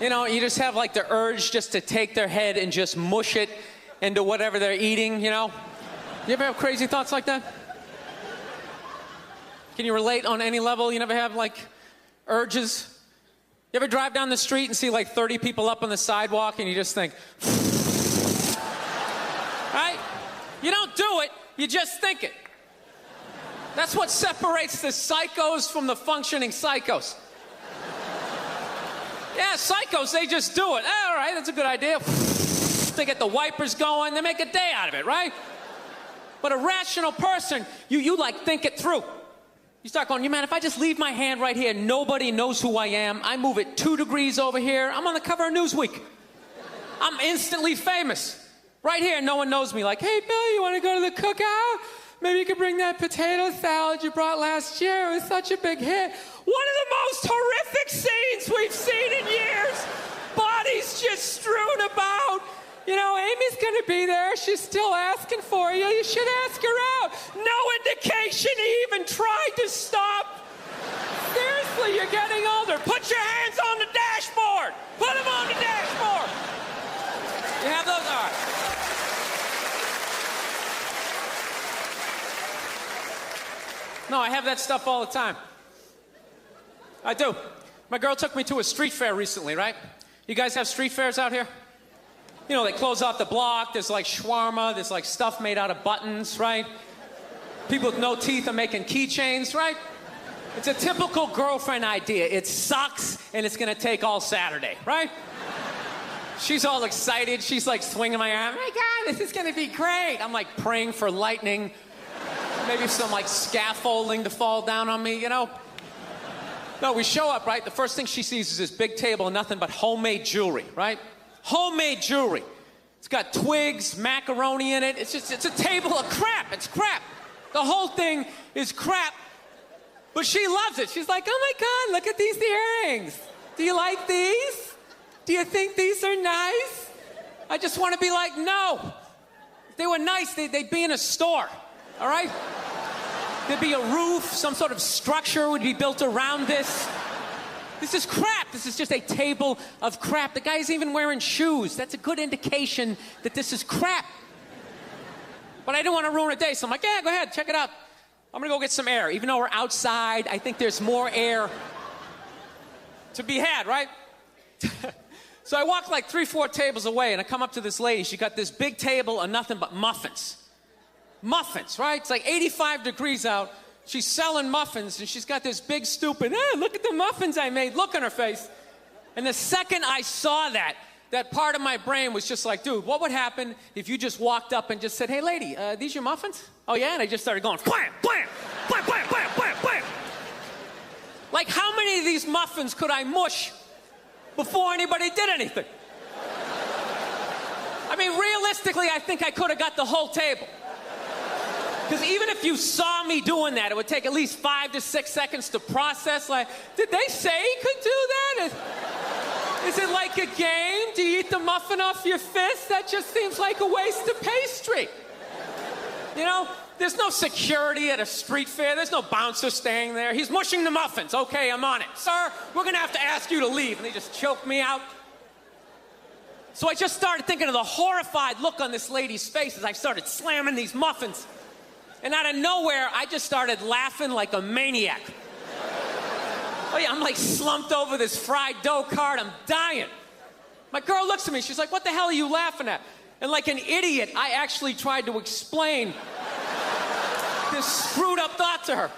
You know, you just have like the urge just to take their head and just mush it into whatever they're eating, you know? You ever have crazy thoughts like that? Can you relate on any level? You never have like urges? You ever drive down the street and see like 30 people up on the sidewalk and you just think, right? You don't do it, you just think it. That's what separates the psychos from the functioning psychos. Yeah, psychos, they just do it. All right, that's a good idea. They get the wipers going, they make a day out of it, right? But a rational person, you like think it through. You start going, man, if I just leave my hand right here, nobody knows who I am. I move it 2 degrees over here. I'm on the cover of Newsweek. I'm instantly famous. Right here, no one knows me. Like, hey, Bill, you want to go to the cookout? Maybe you could bring that potato salad you brought last year. It was such a big hit. One of the most horrific scenes we've seen in years. Bodies just strewn about. You know, Amy's going to be there. She's still asking for you. You should ask her out. No indication he even tried to stop. Seriously, you're getting older. Put your hands on the dashboard. Put them on the dashboard. You have those? All right. No, I have that stuff all the time. I do. My girl took me to a street fair recently, right? You guys have street fairs out here? You know, they close off the block, there's like shawarma, there's like stuff made out of buttons, right? People with no teeth are making keychains, right? It's a typical girlfriend idea. It sucks and it's gonna take all Saturday, right? She's all excited, she's like swinging my arm. Oh my God, this is gonna be great. I'm like praying for lightning, maybe some like scaffolding to fall down on me, you know? No, we show up, right? The first thing she sees is this big table and nothing but homemade jewelry, right? Homemade jewelry. It's got twigs, macaroni in it. It's a table of crap. It's crap. The whole thing is crap. But she loves it. She's like, oh my God, look at these earrings. Do you like these? Do you think these are nice? I just want to be like, no. If they were nice, they'd be in a store, all right? There'd be a roof, some sort of structure would be built around this. This is crap. This is just a table of crap. The guy's even wearing shoes. That's a good indication that this is crap. But I didn't want to ruin a day, so I'm like, yeah, go ahead, check it out. I'm gonna go get some air. Even though we're outside, I think there's more air to be had, right? So I walk like 3-4 tables away, and I come up to this lady. She got this big table of nothing but muffins. Muffins, right? It's like 85 degrees out. She's selling muffins, and she's got this big stupid, look at the muffins I made, look on her face. And the second I saw that part of my brain was just like, dude, what would happen if you just walked up and just said, hey, lady, these your muffins? Oh, yeah? And I just started going, blam, blam, blam, blam, blam, blam, blam. Like, how many of these muffins could I mush before anybody did anything? I mean, realistically, I think I could have got the whole table. Because even if you saw me doing that, it would take at least 5 to 6 seconds to process. Like, did they say he could do that? Is it like a game? Do you eat the muffin off your fist? That just seems like a waste of pastry. You know, there's no security at a street fair. There's no bouncer staying there. He's mushing the muffins. Okay, I'm on it. Sir, we're going to have to ask you to leave. And they just choke me out. So I just started thinking of the horrified look on this lady's face as I started slamming these muffins. And out of nowhere, I just started laughing like a maniac. Oh yeah, I'm like slumped over this fried dough cart. I'm dying. My girl looks at me. She's like, what the hell are you laughing at? And like an idiot, I actually tried to explain this screwed up thought to her.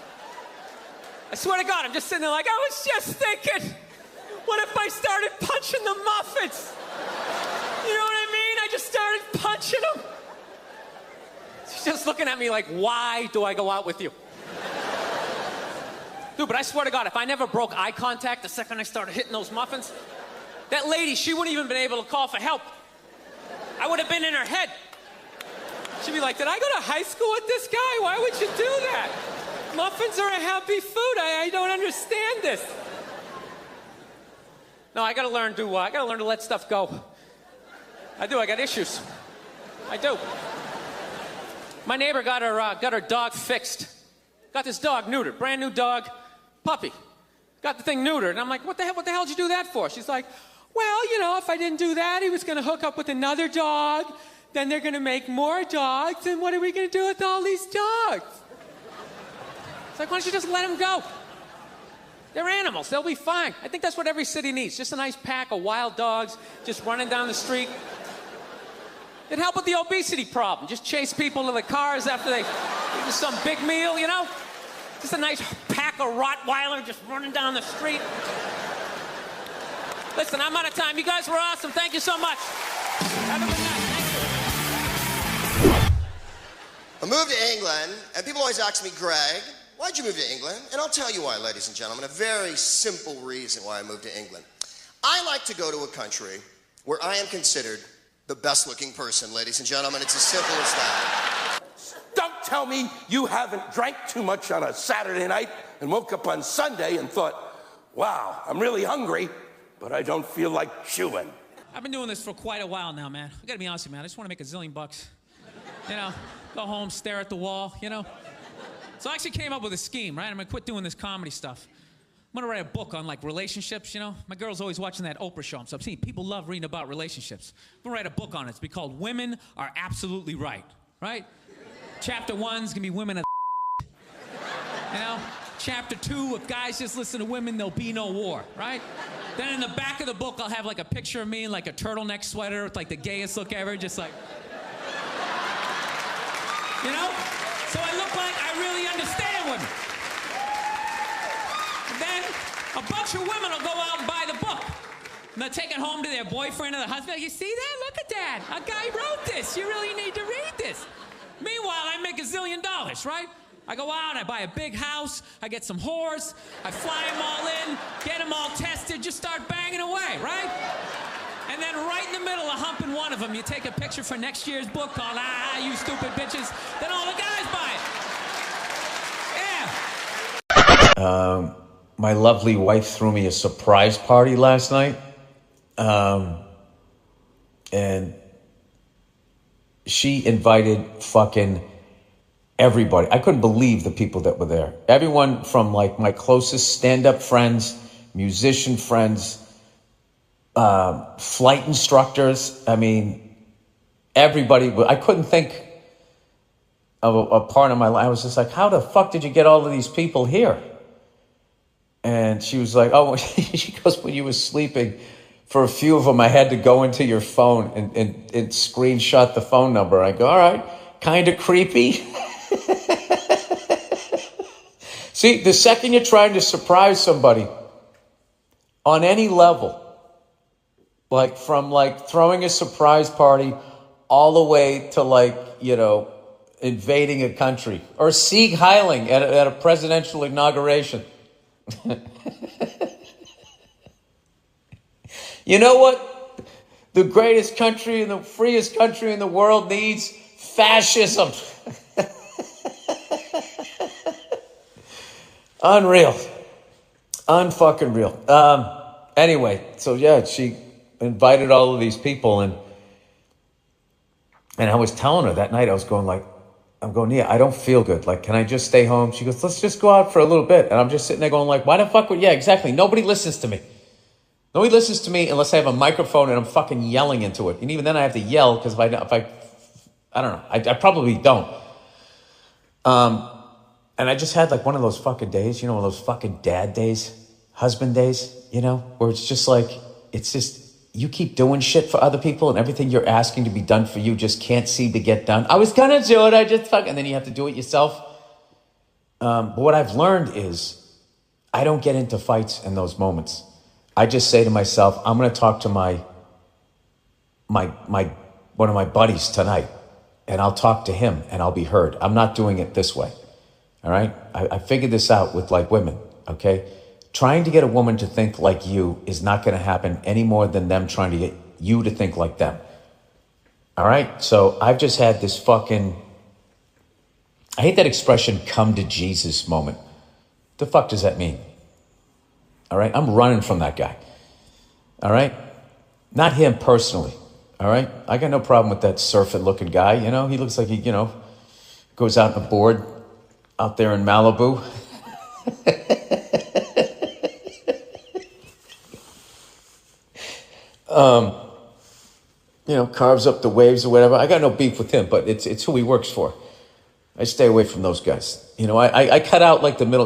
I swear to God, I'm just sitting there like, I was just thinking, what if I started punching the muffins? You know what I mean? I just started punching them. She's just looking at me like, why do I go out with you? Dude, but I swear to God, if I never broke eye contact the second I started hitting those muffins, that lady, she wouldn't even been able to call for help. I would have been in her head. She'd be like, did I go to high school with this guy? Why would you do that? Muffins are a happy food. I don't understand this. No, I gotta learn to let stuff go. I do, I got issues. I do. My neighbor got her dog fixed. Got this dog neutered, brand new dog, puppy. Got the thing neutered, and I'm like, what the hell did you do that for? She's like, well, you know, if I didn't do that, he was going to hook up with another dog. Then they're going to make more dogs. And what are we going to do with all these dogs? It's like, why don't you just let them go? They're animals. They'll be fine. I think that's what every city needs. Just a nice pack of wild dogs just running down the street. It'd help with the obesity problem. Just chase people to the cars after they eat some big meal, you know? Just a nice pack of Rottweiler just running down the street. Listen, I'm out of time. You guys were awesome. Thank you so much. Have a good night. Thank you. I moved to England, and people always ask me, Greg, why'd you move to England? And I'll tell you why, ladies and gentlemen. A very simple reason why I moved to England. I like to go to a country where I am considered the best-looking person, ladies and gentlemen. It's as simple as that. Don't tell me you haven't drank too much on a Saturday night and woke up on Sunday and thought, wow, I'm really hungry, but I don't feel like chewing. I've been doing this for quite a while now, man. I gotta be honest with you, man. I just want to make a zillion bucks. You know, go home, stare at the wall, you know? So I actually came up with a scheme, right? I'm gonna quit doing this comedy stuff. I'm gonna write a book on, like, relationships, you know? My girl's always watching that Oprah show. So I'm seeing people love reading about relationships. I'm gonna write a book on it. It's be called Women Are Absolutely Right, right? Chapter 1's gonna be Women Are you know? Chapter 2, if guys just listen to women, there'll be no war, right? Then in the back of the book, I'll have, like, a picture of me in, like, a turtleneck sweater with, like, the gayest look ever, just like... You know? So I look like I really understand women. And then a bunch of women will go out and buy the book. And they'll take it home to their boyfriend or the husband. You see that? Look at that. A guy wrote this. You really need to read this. Meanwhile, I make $1 zillion, right? I go out, I buy a big house, I get some whores, I fly them all in, get them all tested, just start banging away, right? And then right in the middle of humping one of them, you take a picture for next year's book called You Stupid Bitches. Then all the guys buy it. Yeah. My lovely wife threw me a surprise party last night. And she invited fucking everybody. I couldn't believe the people that were there. Everyone from, like, my closest stand-up friends, musician friends, flight instructors. I mean, everybody. I couldn't think of a part of my life. I was just like, how the fuck did you get all of these people here? And she was like, oh, she goes, when you were sleeping, for a few of them, I had to go into your phone and screenshot the phone number. I go, all right, kind of creepy. See, the second you're trying to surprise somebody on any level, like from, like, throwing a surprise party all the way to, like, you know, invading a country or Sieg Heiling at a presidential inauguration. You know what? The greatest country and the freest country in the world needs fascism. Unreal. Unfucking real. Anyway, so yeah, she invited all of these people, and I was telling her that night, I was going like, yeah, I don't feel good. Like, can I just stay home? She goes, let's just go out for a little bit. And I'm just sitting there going like, why the fuck would, yeah, exactly. Nobody listens to me. Nobody listens to me unless I have a microphone and I'm fucking yelling into it. And even then I have to yell because if I don't know. I probably don't. And I just had like one of those fucking days, you know, one of those fucking dad days, husband days, you know, where it's just like, it's just, you keep doing shit for other people and everything you're asking to be done for you just can't seem to get done. I was gonna do it, I just fucking, and then you have to do it yourself. But what I've learned is I don't get into fights in those moments. I just say to myself, I'm gonna talk to my one of my buddies tonight, and I'll talk to him and I'll be heard. I'm not doing it this way. All right? I figured this out with like women, okay? Trying to get a woman to think like you is not going to happen any more than them trying to get you to think like them. All right? So I've just had this fucking, I hate that expression, come to Jesus moment. The fuck does that mean? All right? I'm running from that guy. All right? Not him personally. All right? I got no problem with that surfing looking guy. You know, he looks like he, you know, goes out on a board out there in Malibu. carves up the waves or whatever. I got no beef with him, but it's who he works for. I stay away from those guys. I cut out like the middle.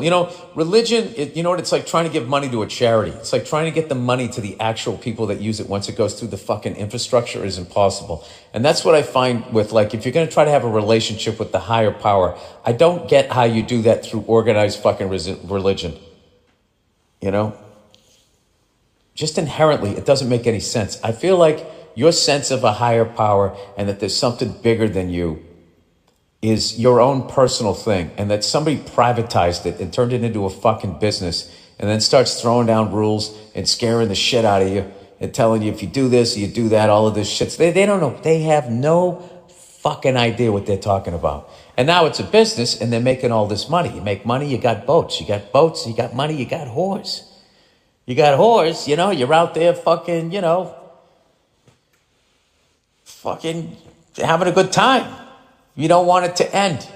Religion, it's like trying to give money to a charity. It's like trying to get the money to the actual people that use it once it goes through the fucking infrastructure is impossible. And that's what I find with, like, if you're going to try to have a relationship with the higher power, I don't get how you do that through organized fucking religion. Just inherently, it doesn't make any sense. I feel like your sense of a higher power and that there's something bigger than you is your own personal thing, and that somebody privatized it and turned it into a fucking business and then starts throwing down rules and scaring the shit out of you and telling you if you do this, you do that, all of this shit. They don't know. They have no fucking idea what they're talking about. And now it's a business and they're making all this money. You make money, you got boats. You got boats, you got money, you got whores. You got whores, you're out there fucking, fucking having a good time. You don't want it to end.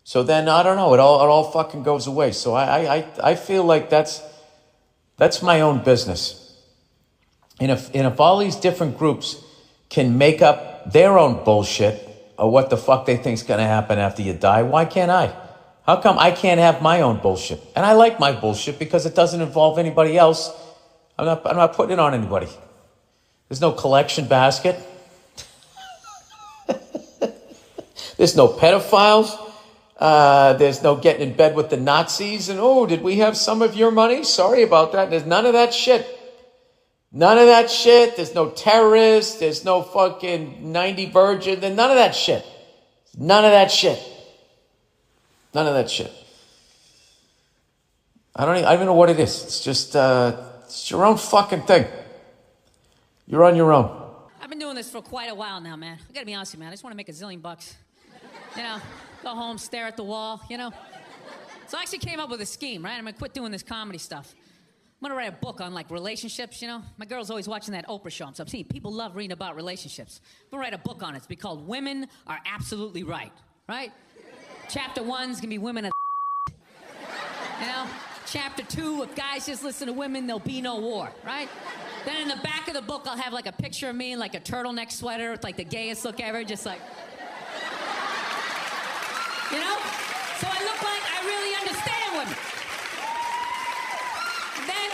So then, I don't know, it all fucking goes away. So I feel like that's my own business. And if all these different groups can make up their own bullshit or what the fuck they think's gonna happen after you die, why can't I? How come I can't have my own bullshit? And I like my bullshit because it doesn't involve anybody else. I'm not putting it on anybody. There's no collection basket. There's no pedophiles. There's no getting in bed with the Nazis. And, did we have some of your money? Sorry about that. There's none of that shit. None of that shit. There's no terrorists. There's no fucking 90 virgin. There's none of that shit. None of that shit. None of that shit. I don't even know what it is. It's just, it's your own fucking thing. You're on your own. I've been doing this for quite a while now, man. I gotta be honest with you, man. I just want to make $1 zillion. Go home, stare at the wall, So I actually came up with a scheme, right? I'm gonna quit doing this comedy stuff. I'm gonna write a book on, like, relationships, My girl's always watching that Oprah show. So I'm seeing people love reading about relationships. I'm gonna write a book on it. It's be called Women Are Absolutely Right? Chapter 1's gonna be Women Are Chapter 2, if guys just listen to women, there'll be no war, right? Then in the back of the book, I'll have, like, a picture of me in, like, a turtleneck sweater with, like, the gayest look ever, just like... So I look like I really understand women. Then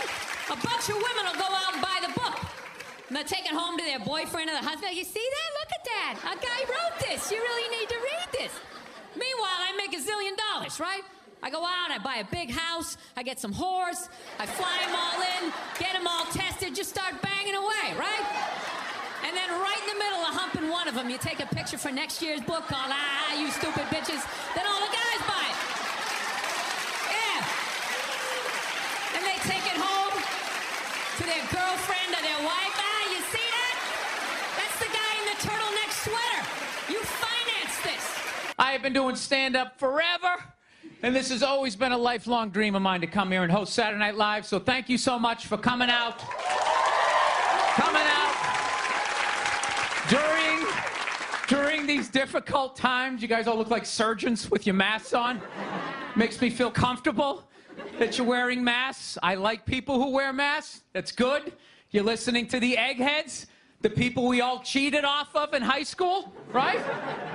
a bunch of women will go out and buy the book. And they'll take it home to their boyfriend or their husband. You see that? Look at that. A guy wrote this. You really need to read this. Meanwhile, I make $1 zillion, right? I go out, I buy a big house, I get some whores, I fly them all in, get them all tested, just start banging away, right? And then right in the middle of humping one of them, you take a picture for next year's book called, You Stupid Bitches. Then all the guys buy it. Yeah. And they take it home to their girlfriend or their wife. You see that? That's the guy in the turtleneck sweater. You financed this. I have been doing stand-up forever, and this has always been a lifelong dream of mine to come here and host Saturday Night Live, so thank you so much for coming out. During these difficult times, you guys all look like surgeons with your masks on. Makes me feel comfortable that you're wearing masks. I like people who wear masks. That's good. You're listening to the eggheads, the people we all cheated off of in high school, right?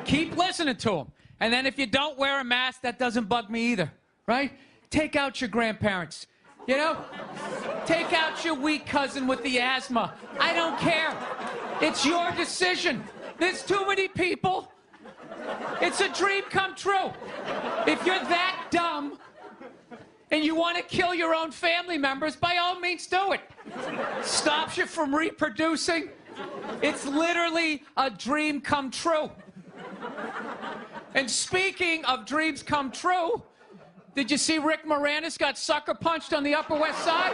Keep listening to them. And then if you don't wear a mask, that doesn't bug me either, right? Take out your grandparents, Take out your weak cousin with the asthma. I don't care. It's your decision. There's too many people. It's a dream come true. If you're that dumb and you want to kill your own family members, by all means do it. Stops you from reproducing. It's literally a dream come true. And speaking of dreams come true, did you see Rick Moranis got sucker punched on the Upper West Side?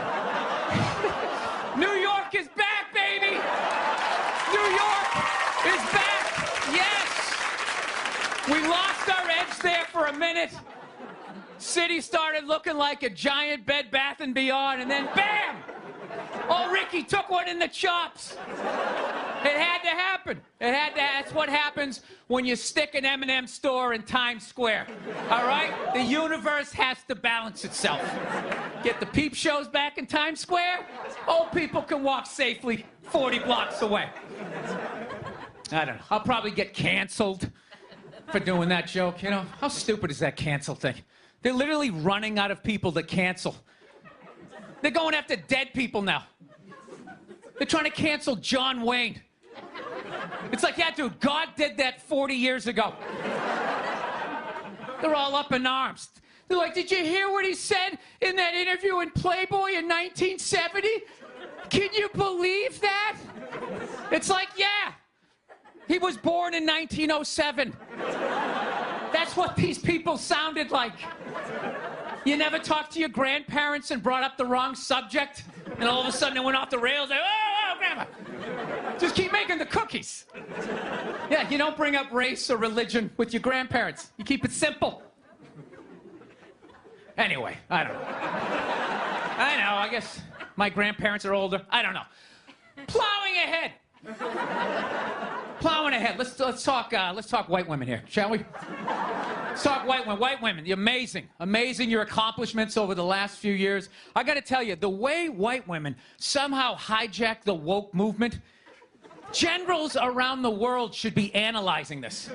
New York is back, baby! New York is back! Yes! We lost our edge there for a minute. City started looking like a giant Bed Bath & Beyond, and then bam! Oh, Ricky took one in the chops. It had to happen. That's what happens when you stick an M&M store in Times Square. All right? The universe has to balance itself. Get the peep shows back in Times Square. Old people can walk safely 40 blocks away. I don't know. I'll probably get canceled for doing that joke, you know? How stupid is that cancel thing? They're literally running out of people to cancel. They're going after dead people now. They're trying to cancel John Wayne. It's like, yeah, dude, God did that 40 years ago. They're all up in arms. They're like, did you hear what he said in that interview in Playboy in 1970? Can you believe that? It's like, yeah. He was born in 1907. That's what these people sounded like. You never talked to your grandparents and brought up the wrong subject, and all of a sudden it went off the rails. Like, oh, grandma. Just keep making the cookies. Yeah, you don't bring up race or religion with your grandparents. You keep it simple. Anyway, I don't know. I guess my grandparents are older. I don't know. Plowing ahead. Plowing ahead. Let's talk white women here, shall we? Let's talk white women. White women, you're amazing your accomplishments over the last few years. I got to tell you, the way white women somehow hijacked the woke movement, generals around the world should be analyzing this.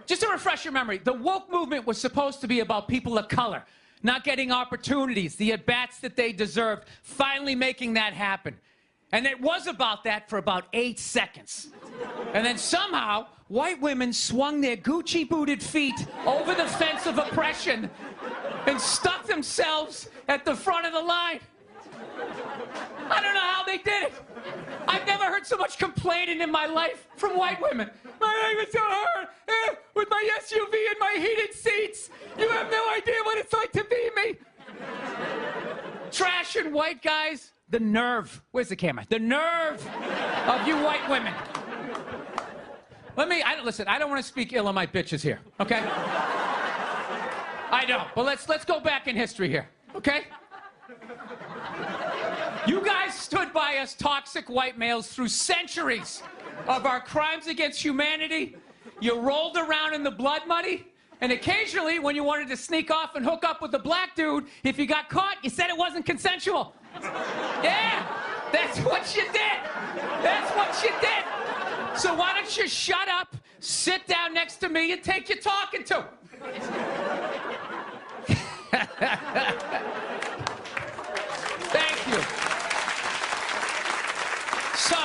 Just to refresh your memory, the woke movement was supposed to be about people of color not getting opportunities, the at-bats that they deserved, finally making that happen. And it was about that for about 8 seconds. And then somehow, white women swung their Gucci-booted feet over the fence of oppression and stuck themselves at the front of the line. I don't know how they did it. I've never heard so much complaining in my life from white women. My life is so hard with my SUV and my heated seats. You have no idea what it's like to be me. Trash and white guys. The nerve. Where's the camera? The nerve of you white women. Listen, I don't want to speak ill of my bitches here, okay? I don't. But let's go back in history here, okay? You guys stood by us toxic white males through centuries of our crimes against humanity. You rolled around in the blood money. And occasionally, when you wanted to sneak off and hook up with a black dude, if you got caught, you said it wasn't consensual. Yeah, that's what you did. That's what you did. So why don't you shut up, sit down next to me, and take your talking to. Thank you. So,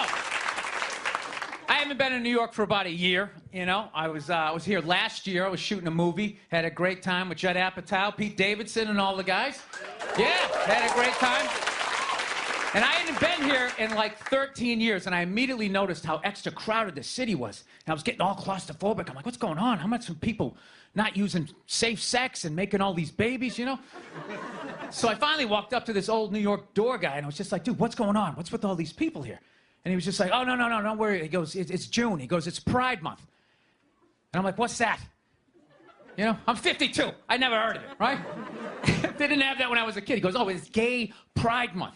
I haven't been in New York for about a year, you know. I was here last year. I was shooting a movie. Had a great time with Judd Apatow, Pete Davidson, and all the guys. Yeah, had a great time. And I hadn't been here in like 13 years, and I immediately noticed how extra crowded the city was. And I was getting all claustrophobic. I'm like, what's going on? How much are people not using safe sex and making all these babies, you know? So I finally walked up to this old New York door guy, and I was just like, dude, what's going on? What's with all these people here? And he was just like, oh, no, don't worry. He goes, it's June. He goes, it's Pride Month. And I'm like, what's that? You know, I'm 52. I never heard of it, right? They didn't have that when I was a kid. He goes, oh, it's Gay Pride Month.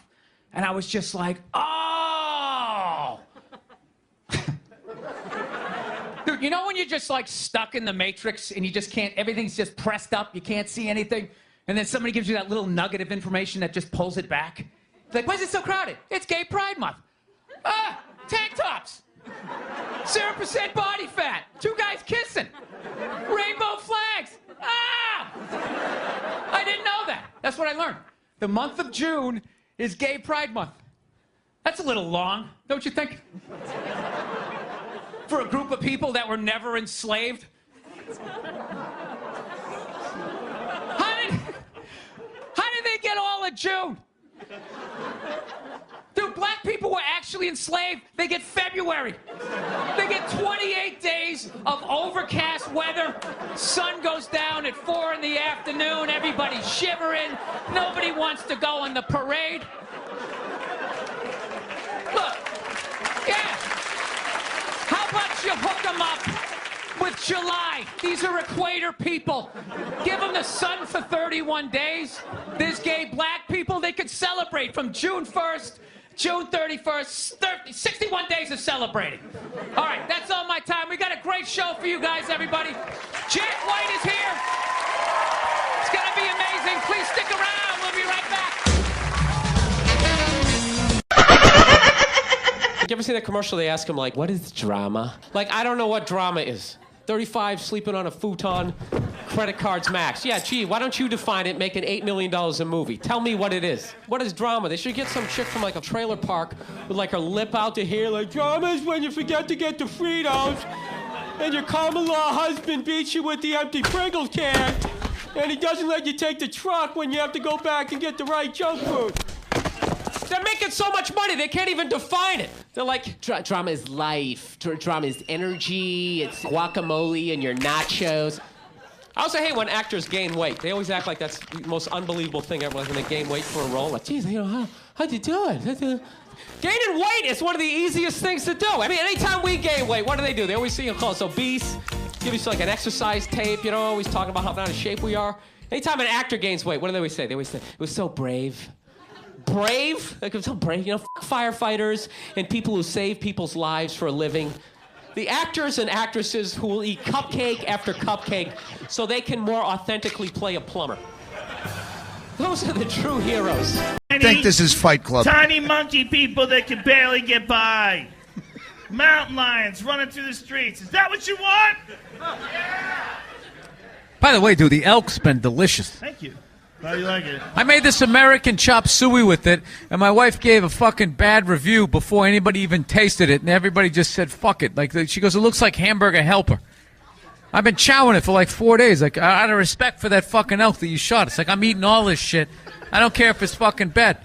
And I was just like, oh! Dude, you know when you're just like stuck in the Matrix and you just can't, everything's just pressed up, you can't see anything? And then somebody gives you that little nugget of information that just pulls it back? It's like, why is it so crowded? It's Gay Pride Month. Ah, tank tops. 0% body fat. 2 guys kissing. Rainbow flags. Ah! I didn't know that. That's what I learned. The month of June is Gay Pride Month. That's a little long, don't you think? For a group of people that were never enslaved. How did they get all of June? Dude, black people were actually enslaved. They get February. They get 28 days of overcast weather. Sun goes down at 4 in the afternoon. Everybody's shivering. Nobody wants to go on the parade. Look, yeah. How about you hook them up with July. These are equator people. Give them the sun for 31 days. There's gay black people. They could celebrate from June 1st, June 31st, 61 days of celebrating. All right, that's all my time. We got a great show for you guys, everybody. Jack White is here. It's going to be amazing. Please stick around. We'll be right back. You ever see that commercial? They ask him, like, what is drama? Like, I don't know what drama is. 35, sleeping on a futon, credit cards max. Yeah, gee, why don't you define it, making $8 million a movie? Tell me what it is. What is drama? They should get some chick from, like, a trailer park with, like, her lip out to here, like, drama is when you forget to get the Fritos, and your common-law husband beats you with the empty Pringles can, and he doesn't let you take the truck when you have to go back and get the right junk food. They're making so much money, they can't even define it. They're like, drama is life, drama is energy, it's guacamole and your nachos. I also hate when actors gain weight. They always act like that's the most unbelievable thing ever, like when they gain weight for a role. Like, geez, you know, how'd you do it? Gaining weight is one of the easiest things to do. I mean, anytime we gain weight, what do? They always see you call us obese, give us like an exercise tape, you know, always talking about how out of shape we are. Anytime an actor gains weight, what do they always say? They always say, it was so brave. Brave? Like, I'm so brave. You know, firefighters and people who save people's lives for a living. The actors and actresses who will eat cupcake after cupcake so they can more authentically play a plumber. Those are the true heroes. I think this is Fight Club. Tiny monkey people that can barely get by. Mountain lions running through the streets. Is that what you want? Yeah. By the way, dude, the elk's been delicious. Thank you. How do you like it? I made this American chop suey with it, and my wife gave a fucking bad review before anybody even tasted it, and everybody just said, fuck it. Like, she goes, it looks like Hamburger Helper. I've been chowing it for like 4 days. Like, out of respect for that fucking elk that you shot. It's like, I'm eating all this shit. I don't care if it's fucking bad.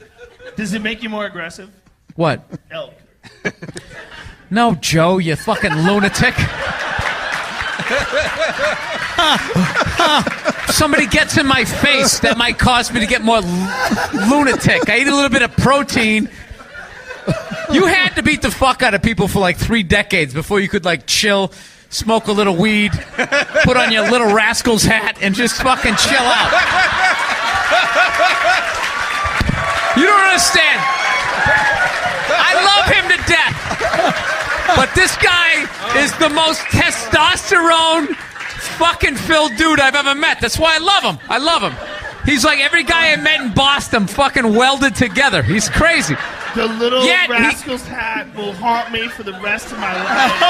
Does it make you more aggressive? What? Elk. No, Joe, you fucking lunatic. Somebody gets in my face, that might cause me to get more lunatic. I eat a little bit of protein. You had to beat the fuck out of people for like 3 decades before you could like chill, smoke a little weed, put on your Little Rascals hat, and just fucking chill out. You don't understand. I love him to death. But this guy is the most testosterone fucking filled dude I've ever met. That's why I love him. I love him. He's like every guy I met in Boston fucking welded together. He's crazy. The Little Rascals hat will haunt me for the rest of my life.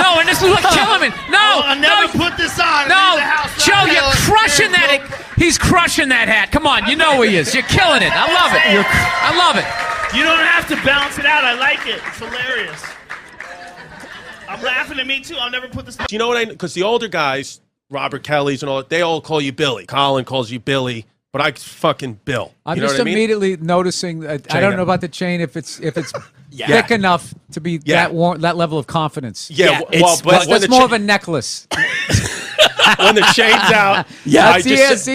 No, and this is what's killing me. No, I'll never put this on. No, Joe, you're crushing that. He's crushing that hat. Come on, you know he is. You're killing it. I love it. I love it. You don't have to balance it out. I like it. It's hilarious. I'm laughing at me too. I'll never put this. You know what I? Because the older guys, Robert Kelly's and all, they all call you Billy. Colin calls you Billy, but I fucking Bill. I'm you know just what I mean? immediately noticing. I don't know about the chain if it's thick enough to be that level of confidence. Yeah, well, but that's more of a necklace. When the chain's out, he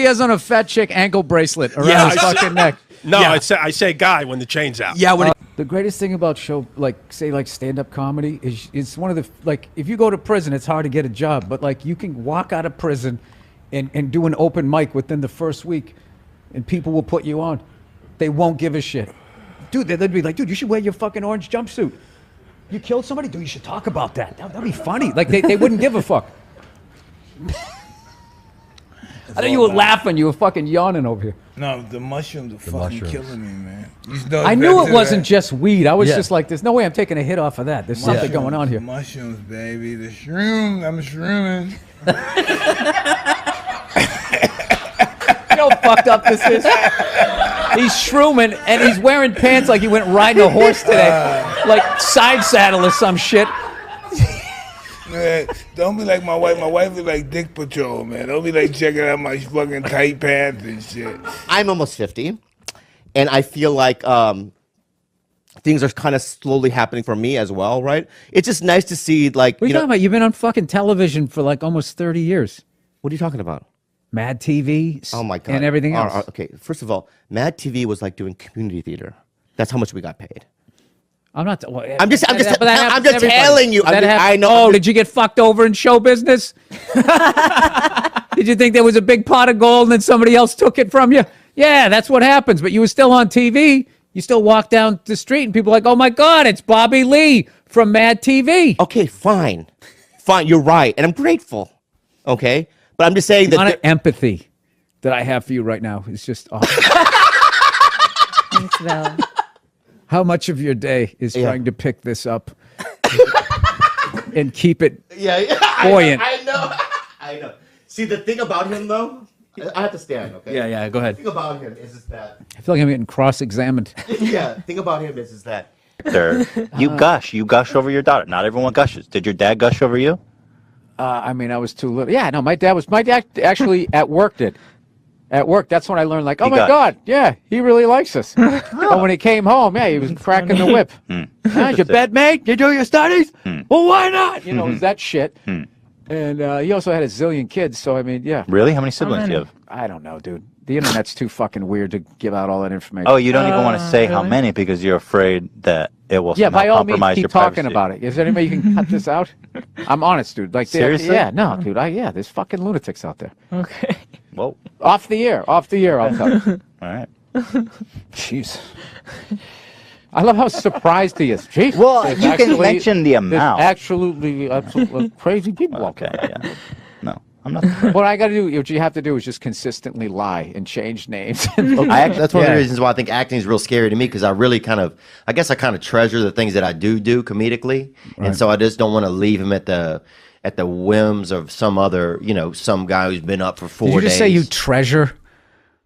has on a fat chick ankle bracelet around his fucking neck. No, I say guy when the chain's out. Yeah, the greatest thing about stand-up comedy is it's one of the, like, if you go to prison, it's hard to get a job, but like you can walk out of prison and do an open mic within the first week and people will put you on. They won't give a shit. Dude, they'd be like, dude, you should wear your fucking orange jumpsuit. You killed somebody? Dude, you should talk about that. That'd be funny. Like, they wouldn't give a fuck. I thought you were laughing. You were fucking yawning over here. No, the mushrooms are fucking killing me, man. I knew it wasn't just weed. I was just like, there's no way I'm taking a hit off of that. There's something going on here. Mushrooms, baby. The shroom. I'm shrooming. You know how fucked up this is? He's shrooming, and he's wearing pants like he went riding a horse today. Like side saddle or some shit. Man, don't be like my wife. My wife is like Dick Patrol, man. Don't be like checking out my fucking tight pants and shit. I'm almost 50, and I feel like things are kind of slowly happening for me as well, right? It's just nice to see, like, what are you talking about? You've been on fucking television for like almost 30 years. What are you talking about? Mad TV. Oh my God. And everything else. Okay, first of all, Mad TV was like doing community theater. That's how much we got paid. I'm not. Well, I'm just everybody. telling you. I know. Oh, did you get fucked over in show business? Did you think there was a big pot of gold and then somebody else took it from you? Yeah, that's what happens. But you were still on TV. You still walk down the street and people are like, oh my God, it's Bobby Lee from Mad TV. Okay, fine. You're right, and I'm grateful. Okay, but I'm just saying that the amount of empathy that I have for you right now is just awesome. Thanks, Bill. How much of your day is trying to pick this up and keep it buoyant? I know. See, the thing about him, though, I have to stand, okay? Yeah, go ahead. The thing about him is that... I feel like I'm getting cross-examined. Yeah, the thing about him is that... Sir, you gush over your daughter. Not everyone gushes. Did your dad gush over you? I mean, I was too little. Yeah, no, my dad actually at work did. At work, that's when I learned, like, oh my God, yeah, he really likes us. But when he came home, yeah, he was cracking the whip. Your bed mate? You do your studies? Well, why not? You know, it was that shit. And he also had a zillion kids, so I mean, yeah. Really? How many siblings do you have? I don't know, dude. The internet's too fucking weird to give out all that information. Oh, you don't even want to say how many because you're afraid that it will somehow by all means, keep your talking privacy. about it. Is there any way you can cut this out? I'm honest, dude. Like, seriously? Yeah, no, dude. There's fucking lunatics out there. Okay. Whoa. Off the air, I'll tell you. All right. Jeez. I love how surprised he is. Jeez. Well, you can mention the amount. Absolutely crazy people. Okay, yeah. No, I'm not. What I got to do, what you have to do is just consistently lie and change names. That's one of the reasons why I think acting is real scary to me, because I really I guess I kind of treasure the things that I do comedically. Right. And so I just don't want to leave him at the whims of some other, some guy who's been up for 4 days. Did you just say you treasure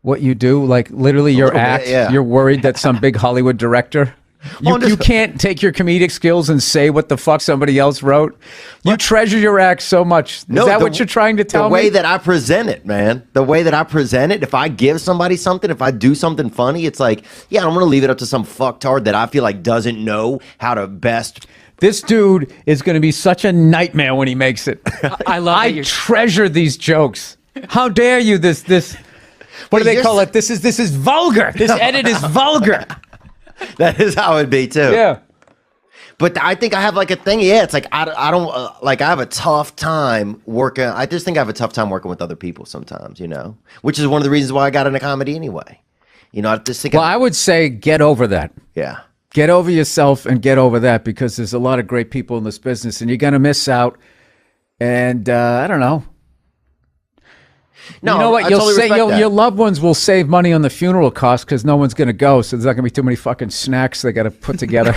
what you do? Like literally your act? Yeah. You're worried that some big Hollywood director... You can't take your comedic skills and say what the fuck somebody else wrote. You treasure your act so much. Is that what you're trying to tell me? The way that I present it, man. The way that I present it. If I give somebody something, if I do something funny, it's like, yeah, I'm going to leave it up to some fucktard that I feel like doesn't know how to best... This dude is going to be such a nightmare when he makes it. I treasure these jokes. How dare you? This. What do they call it? This is vulgar. This edit is vulgar. That is how it'd be too. Yeah. But I think I have like a thing. Yeah, it's like I don't I have a tough time working. I just think I have a tough time working with other people sometimes. Which is one of the reasons why I got into comedy anyway. I just think. Well, I would say get over that. Yeah. Get over yourself and get over that, because there's a lot of great people in this business, and you're gonna miss out. And I don't know. No, you know what? I You'll totally say your loved ones will save money on the funeral costs because no one's going to go, so there's not going to be too many fucking snacks they got to put together.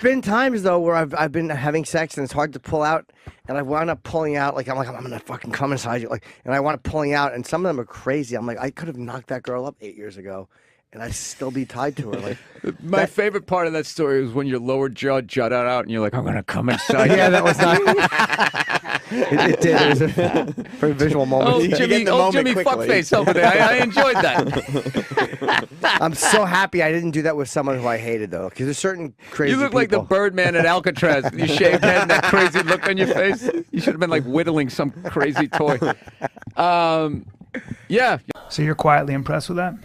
Been times though where I've been having sex and it's hard to pull out, and I wound up pulling out. Like I'm gonna fucking come inside you, and I want to pulling out, and some of them are crazy. I'm like, I could have knocked that girl up 8 years ago, and I'd still be tied to her. My favorite part of that story was when your lower jaw jutted out and you're like, I'm going to come inside. Yeah, that was not... it did. It was a very visual moment. Oh, Jimmy fuckface over there. I enjoyed that. I'm so happy I didn't do that with someone who I hated, though, because there's certain crazy You look like the Birdman at Alcatraz. You shaved head and that crazy look on your face. You should have been like whittling some crazy toy. Yeah. So you're quietly impressed with that?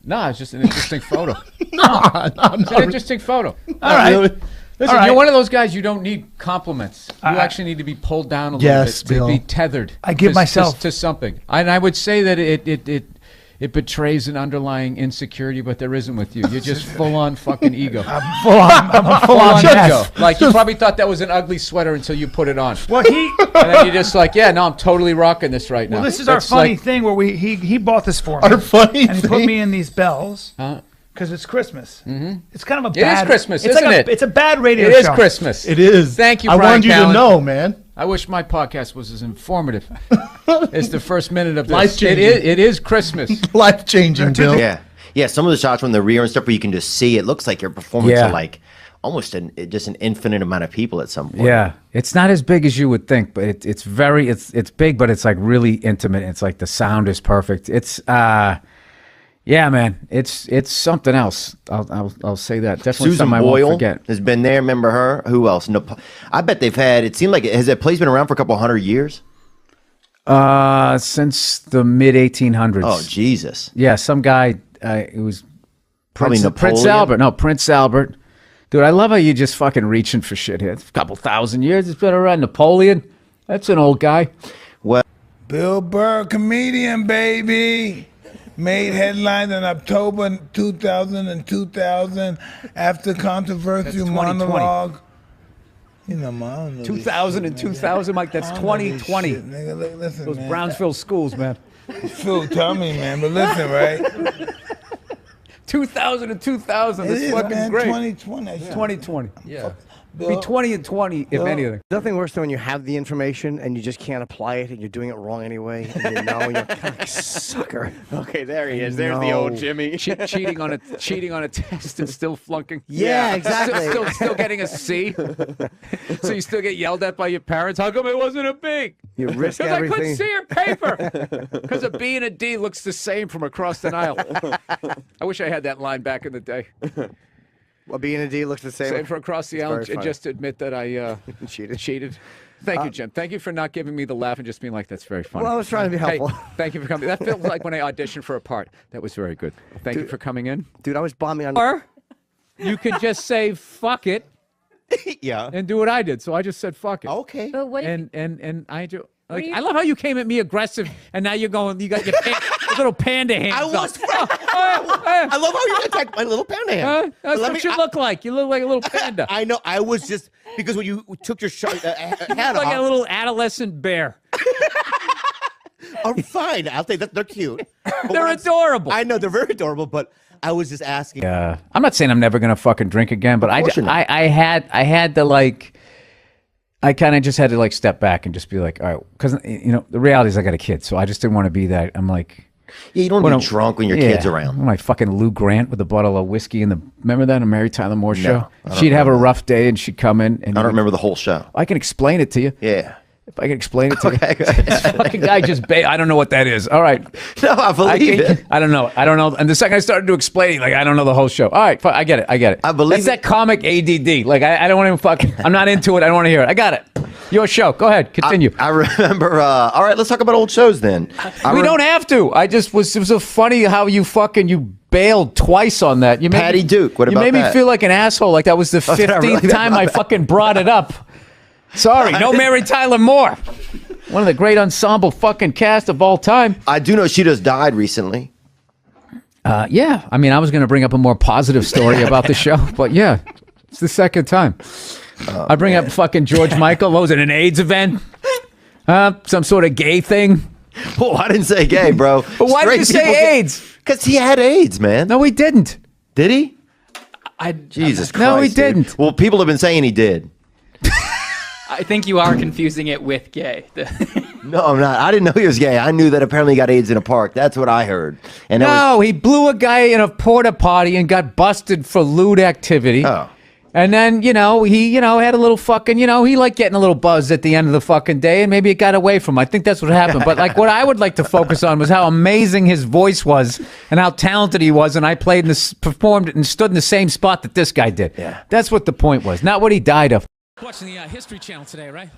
No, it's just an interesting photo. No, it's an interesting photo. All right. Listen, All right. you're one of those guys, you don't need compliments. You actually need to be pulled down a little bit to be tethered. I give myself to something. And I would say that it betrays an underlying insecurity, but there isn't with you. You're just full on fucking ego. I'm a full on ego. Like you probably thought that was an ugly sweater until you put it on. Well, and then you're just like, yeah, no, I'm totally rocking this right now. Well, this is our funny thing where he bought this for me. Our funny and he put me in these bells because it's Christmas. Mm-hmm. It's kind of a bad. It is Christmas, it's isn't like it? It's a bad radio show. It is Christmas. It is. Thank you, I Brian wanted you Callen. to know, man. I wish my podcast was as informative as the first minute of this. Life-changing. It is Christmas. Life-changing, Bill. Yeah. Some of the shots from the rear and stuff where you can just see it looks like you're performing to like almost just an infinite amount of people at some point. Yeah, it's not as big as you would think, but it's big, but it's like really intimate. It's like the sound is perfect. It's yeah, man, it's something else. I'll say that. Definitely Susan something Boyle I won't forget. has been there. Remember her? Who else? No, I bet they've had. It seemed like has that place been around for a couple 100 years? Since the mid 1800s. Oh Jesus! Yeah, some guy. It was Probably Prince Napoleon. Albert. No, Prince Albert. Dude, I love how you just fucking reaching for shit here. It's a couple thousand years. It's been around. Napoleon. That's an old guy. Well, Bill Burr, comedian, baby. Made headlines in October 2000 and 2000 after controversial monologue. You know, man. I don't know 2000 and 2000, Mike. That's 2020. Shit, nigga, look, listen, Those man. Brownsville schools, man. Phil, tell me, man. But listen, right? 2000 and 2000. It That's is, fucking man. great. 2020. It's 2020. Yeah. Be 20 and 20, if anything. Nothing worse than when you have the information and you just can't apply it and you're doing it wrong anyway. And you know, and you're kind of sucker. Okay, there he is. There's the old Jimmy. Cheating on a test and still flunking. Yeah, exactly. Still getting a C. So you still get yelled at by your parents. How come it wasn't a B? You risk Because I couldn't everything. see your paper. Because a B and a D looks the same from across the aisle. I wish I had that line back in the day. Well, B and a D looks the same. Same from across the It's aisle, very and funny. just to admit that I cheated. Thank you, Jim. Thank you for not giving me the laugh and just being like, that's very funny. Well, I was trying to be Hey, helpful. thank you for coming. That feels like when I auditioned for a part. That was very good. Thank you for coming in. Dude, I was bombing on. Or you could just say, fuck it, Yeah. and do what I did. So I just said, fuck it. Okay. But what if And I do. Like, do you- I love how you came at me aggressive, and now you're going. You got your little panda hands. I up. was. I love how you attacked my little panda hand. That's Let what me- you look like. You look like a little panda. I know. I was just because when you took your hat like off. a little adolescent bear. I'm fine. I'll take that. They're cute. But They're what I'm- adorable. I know they're very adorable, but I was just asking. Yeah, I'm not saying I'm never gonna fucking drink again, but course you're not. I had to like, I kind of just had to like step back and just be like, all right, because you know the reality is I got a kid, so I just didn't want to be that. I'm like, yeah, you don't want to be drunk when your kid's around. My fucking Lou Grant with a bottle of whiskey in the. Remember that on Mary Tyler Moore show? I don't She'd have a remember rough day and she'd come in. And I don't remember the whole show. I can explain it to you. Yeah. If I can explain it to Okay, you. go ahead. This fucking guy just. I don't know what that is. All right. No, I believe it. I don't know. And the second I started to explain, like, I don't know the whole show. All right, fine, I get it. I believe That's that comic ADD. Like, I don't want to fucking. I'm not into it. I don't want to hear it. I got it. Your show. Go ahead. Continue. I remember. All right, let's talk about old shows then. We don't have to. I just was. It was so funny how you bailed twice on that. You made Patty me, Duke. What you about made me that? feel like an asshole. Like that was the Oh, did I 15th really? time I fucking brought it up. Sorry. No Mary Tyler Moore. One of the great ensemble fucking cast of all time. I do know she just died recently. Yeah. I mean, I was going to bring up a more positive story about the show, but yeah, it's the second time. I bring up fucking George Michael. What was it, an AIDS event? Some sort of gay thing? Oh, I didn't say gay, bro. But why did you say AIDS? Because he had AIDS, man. No, he didn't. Did he? Jesus Christ. No, he dude. didn't. Well, people have been saying he did. I think you are confusing it with gay. No, I'm not. I didn't know he was gay. I knew that apparently he got AIDS in a park. That's what I heard. And that No, he blew a guy in a porta potty and got busted for lewd activity. Oh. And then, he, had a little fucking, he liked getting a little buzz at the end of the fucking day, and maybe it got away from him. I think that's what happened. But, like, what I would like to focus on was how amazing his voice was and how talented he was, and I performed and stood in the same spot that this guy did. Yeah. That's what the point was, not what he died of. Watching the History Channel today, right?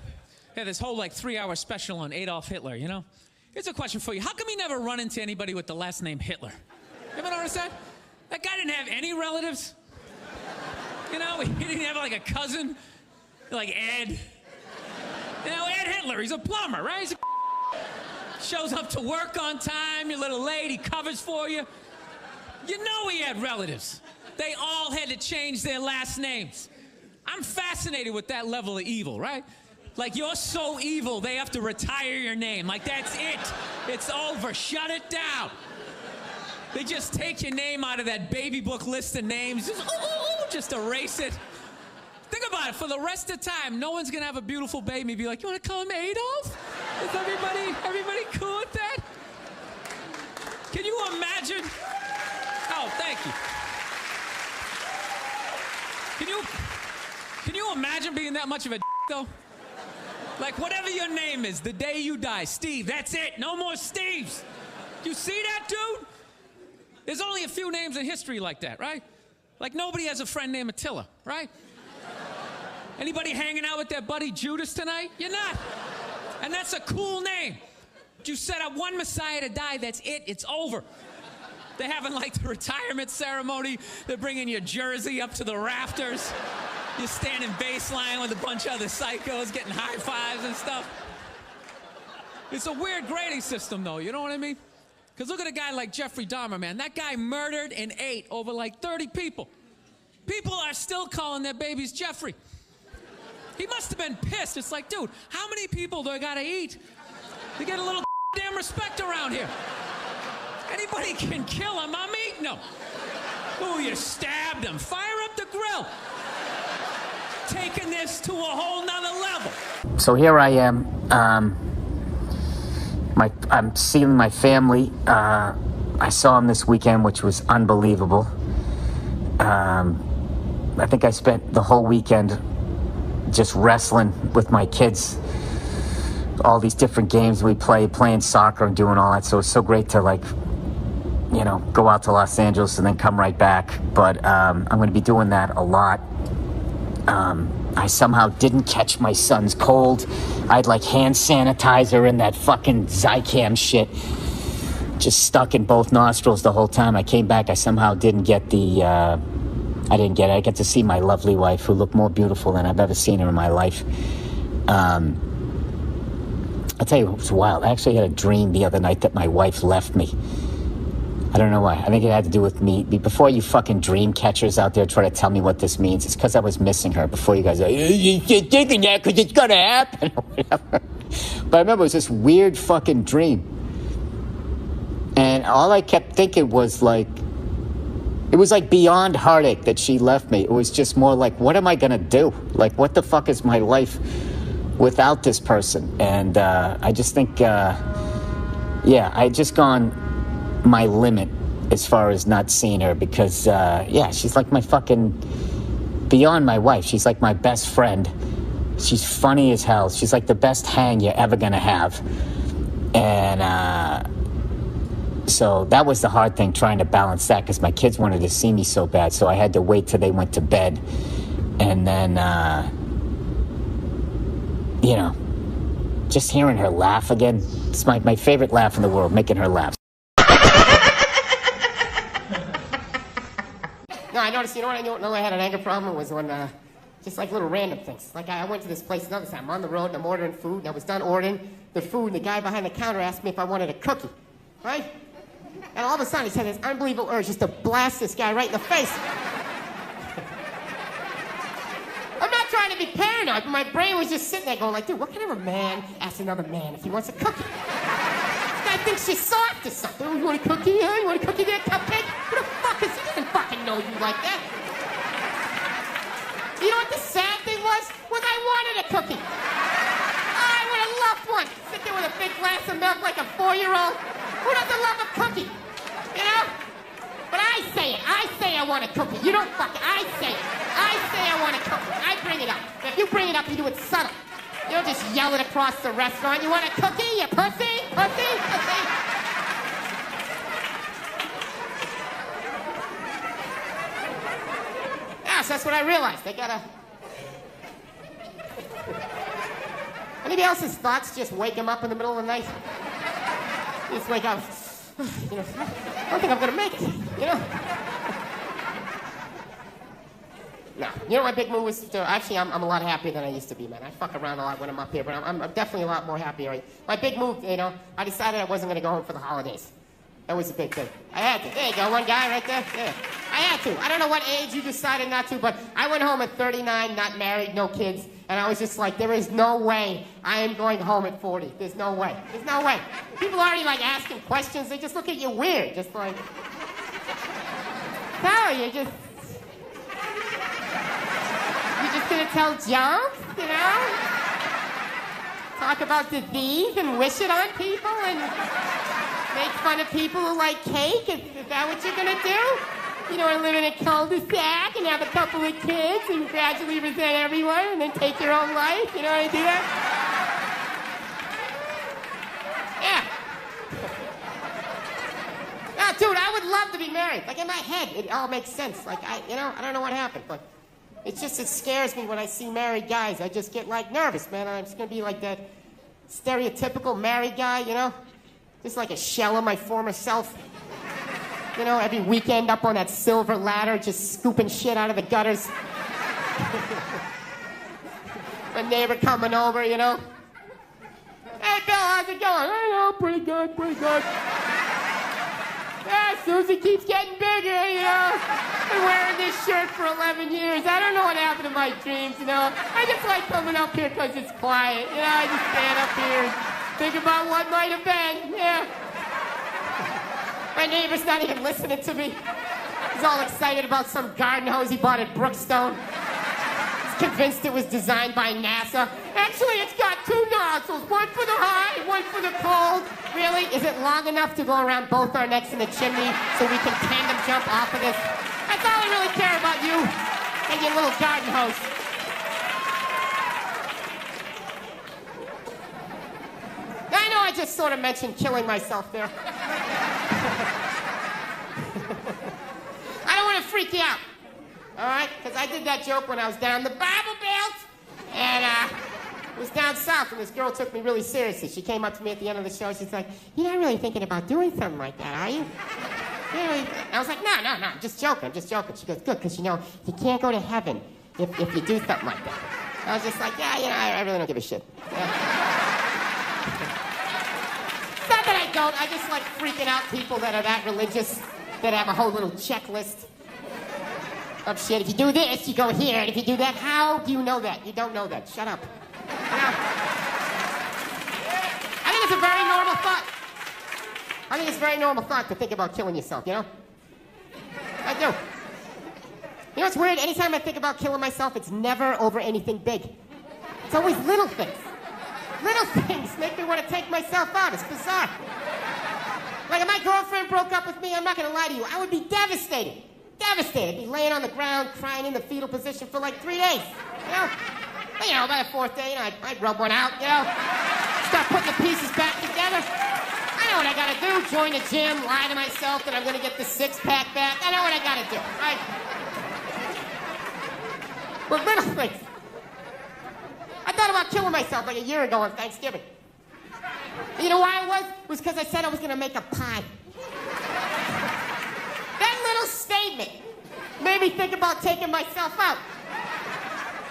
Yeah, this whole 3-hour special on Adolf Hitler, Here's a question for you. How come he never run into anybody with the last name Hitler? You ever notice that? That guy didn't have any relatives. He didn't have a cousin, like Ed. Ed Hitler, he's a plumber, right? He's shows up to work on time, your little lady covers for you. You know he had relatives. They all had to change their last names. I'm fascinated with that level of evil, right? Like, you're so evil, they have to retire your name. Like, that's it. It's over. Shut it down. They just take your name out of that baby book list of names. Just erase it. Think about it. For the rest of the time, no one's going to have a beautiful baby and be like, you want to call him Adolf? Is everybody cool with that? Can you imagine? Oh, thank you. Can you imagine being that much of a though? Like, whatever your name is, the day you die, Steve, that's it. No more Steves. You see that, dude? There's only a few names in history like that, right? Like, nobody has a friend named Attila, right? Anybody hanging out with their buddy Judas tonight? You're not. And that's a cool name. But you set up one Messiah to die, that's it, it's over. They're having like the retirement ceremony. They're bringing your jersey up to the rafters. You're standing baseline with a bunch of other psychos getting high fives and stuff. It's a weird grading system, though, you know what I mean? Because look at a guy like Jeffrey Dahmer, man. That guy murdered and ate over like 30 people. People are still calling their babies Jeffrey. He must have been pissed. It's like, dude, how many people do I gotta eat to get a little damn respect around here? Anybody can kill him, I'm eating him. Ooh, you stabbed him. Fire up the grill. Taking this to a whole nother level. So here I am. I'm seeing my family. I saw him this weekend, which was unbelievable. I think I spent the whole weekend just wrestling with my kids. All these different games we play, playing soccer and doing all that. So it's so great to, like, you know, go out to Los Angeles and then come right back. But I'm going to be doing that a lot. I somehow didn't catch my son's cold. I had like hand sanitizer and that fucking Zicam shit just stuck in both nostrils the whole time. I came back, I somehow didn't get the, I got to see my lovely wife, who looked more beautiful than I've ever seen her in my life. I'll tell you, it was wild. I actually had a dream the other night that my wife left me. I don't know why. I think it had to do with me. Before you fucking dream catchers out there try to tell me what this means, it's because I was missing her. Before you guys are, you're thinking that because it's going to happen or whatever. But I remember it was this weird fucking dream. And all I kept thinking was like, it was like beyond heartache that she left me. It was just more like, what am I going to do? Like, what the fuck is my life without this person? And I just think, I just gone my limit as far as not seeing her because, she's like my fucking, beyond my wife, she's like my best friend. She's funny as hell. She's like the best hang you're ever gonna have. And so that was the hard thing, trying to balance that, because my kids wanted to see me so bad, so I had to wait till they went to bed. And then, just hearing her laugh again, it's my favorite laugh in the world, making her laugh. No, I noticed, you know what I know I had an anger problem was when, just like little random things. Like I went to this place another time, I'm on the road and I'm ordering food, and I was done ordering the food, and the guy behind the counter asked me if I wanted a cookie, right? And all of a sudden he had this unbelievable urge just to blast this guy right in the face. I'm not trying to be paranoid, but my brain was just sitting there going like, dude, what kind of a man asks another man if he wants a cookie? This guy thinks she's soft or something. Oh, you want a cookie, huh? You want a cookie there, cupcake? Who the fuck is he? He doesn't fucking know you like that. You know what the sad thing was? I wanted a cookie. I would have loved one. Sit there with a big glass of milk like a 4-year-old. Who doesn't love a cookie? You know? But I say it. I say I want a cookie. You don't fucking. I say it. I say I want a cookie. I bring it up. If you bring it up, you do it subtle. You don't just yell it across the restaurant. You want a cookie, you pussy? Pussy? Pussy? Yeah, so that's what I realized. They gotta... Anybody else's thoughts just wake him up in the middle of the night? You just wake up, you know, I don't think I'm gonna make it, you know? No, you know my big move was to, actually I'm a lot happier than I used to be, man. I fuck around a lot when I'm up here, but I'm definitely a lot more happier. Right? My big move, you know, I decided I wasn't gonna go home for the holidays. That was a big thing. I had to. There you go, one guy right there. Yeah. I had to. I don't know what age you decided not to, but I went home at 39, not married, no kids, and I was just like, there is no way I am going home at 40. There's no way. There's no way. People are already like asking questions. They just look at you weird. Just like, no, you're just gonna tell jokes, you know? Talk about disease and wish it on people and make fun of people who like cake? Is that what you're gonna do? You know, live in a cul-de-sac and have a couple of kids and gradually resent everyone and then take your own life? You know how to do that? Yeah. No, dude, I would love to be married. Like, in my head, it all makes sense. Like, I don't know what happened, but it scares me when I see married guys. I just get, like, nervous, man. I'm just gonna be like that stereotypical married guy, you know? Just like a shell of my former self. You know, every weekend up on that silver ladder, just scooping shit out of the gutters. My neighbor coming over, you know. Hey, Bill, how's it going? I know, pretty good, pretty good. Yeah, Susie keeps getting bigger, you know. Been wearing this shirt for 11 years. I don't know what happened to my dreams, you know. I just like coming up here because it's quiet. You know, I just stand up here and think about what might have been, yeah. My neighbor's not even listening to me. He's all excited about some garden hose he bought at Brookstone. He's convinced it was designed by NASA. Actually, it's got 2 nozzles, one for the hot and one for the cold. Really? Is it long enough to go around both our necks in the chimney so we can tandem jump off of this? That's all I really care about, you and your little garden hose. I know I just sort of mentioned killing myself there. I don't want to freak you out, all right? Because I did that joke when I was down the Bible Belt, and it was down south, and this girl took me really seriously. She came up to me at the end of the show. She's like, "You're not really thinking about doing something like that, are you?" I was like, no, I'm just joking, She goes, good, because, you know, you can't go to heaven if you do something like that. I was just like, yeah, you know, I really don't give a shit. Yeah. It's not that I don't. I just like freaking out people that are that religious, that have a whole little checklist of shit. If you do this, you go here, and if you do that, how do you know that? You don't know that. Shut up. You know? I think it's a very normal thought. I think it's a very normal thought to think about killing yourself, you know? I do. You know what's weird? Anytime I think about killing myself, it's never over anything big. It's always little things. Little things make me want to take myself out. It's bizarre. Like if my girlfriend broke up with me, I'm not going to lie to you, I would be devastated. Devastated. I'd be laying on the ground, crying in the fetal position for like 3 days. You know? But, you know, by the 4th day, you know, I'd rub one out, you know? Start putting the pieces back together. I know what I gotta do. Join the gym, lie to myself that I'm gonna get the 6-pack back. I know what I gotta do, right? But little things. I thought about killing myself like a year ago on Thanksgiving. You know why it was? It was because I said I was gonna make a pie. That little statement made me think about taking myself out.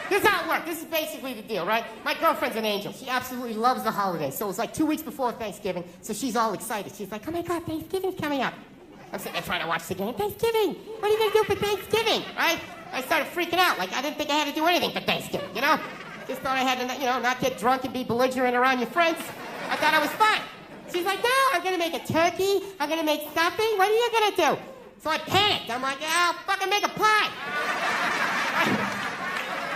This is how it worked. This is basically the deal, right? My girlfriend's an angel. She absolutely loves the holidays. So it was like 2 weeks before Thanksgiving, so she's all excited. She's like, oh my God, Thanksgiving's coming up. I'm sitting there trying to watch the game. Thanksgiving! What are you gonna do for Thanksgiving, right? I started freaking out. Like, I didn't think I had to do anything for Thanksgiving, you know? Just thought I had to, you know, not get drunk and be belligerent around your friends. I thought I was fine. She's like, no, I'm gonna make a turkey. I'm gonna make stuffing. What are you gonna do? So I panicked. I'm like, yeah, I'll fucking make a pie.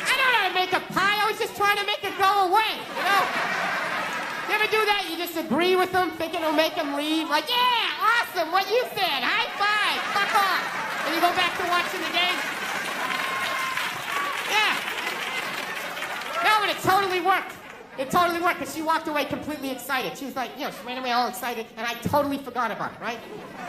I don't know how to make a pie. I was just trying to make it go away, you know? You ever do that? You just agree with them, thinking it'll make them leave? Like, yeah, awesome, what you said. High five, fuck off. And you go back to watching the game. Yeah. No, but it totally worked. It totally worked, because she walked away completely excited. She was like, you know, she ran away all excited, and I totally forgot about it, right?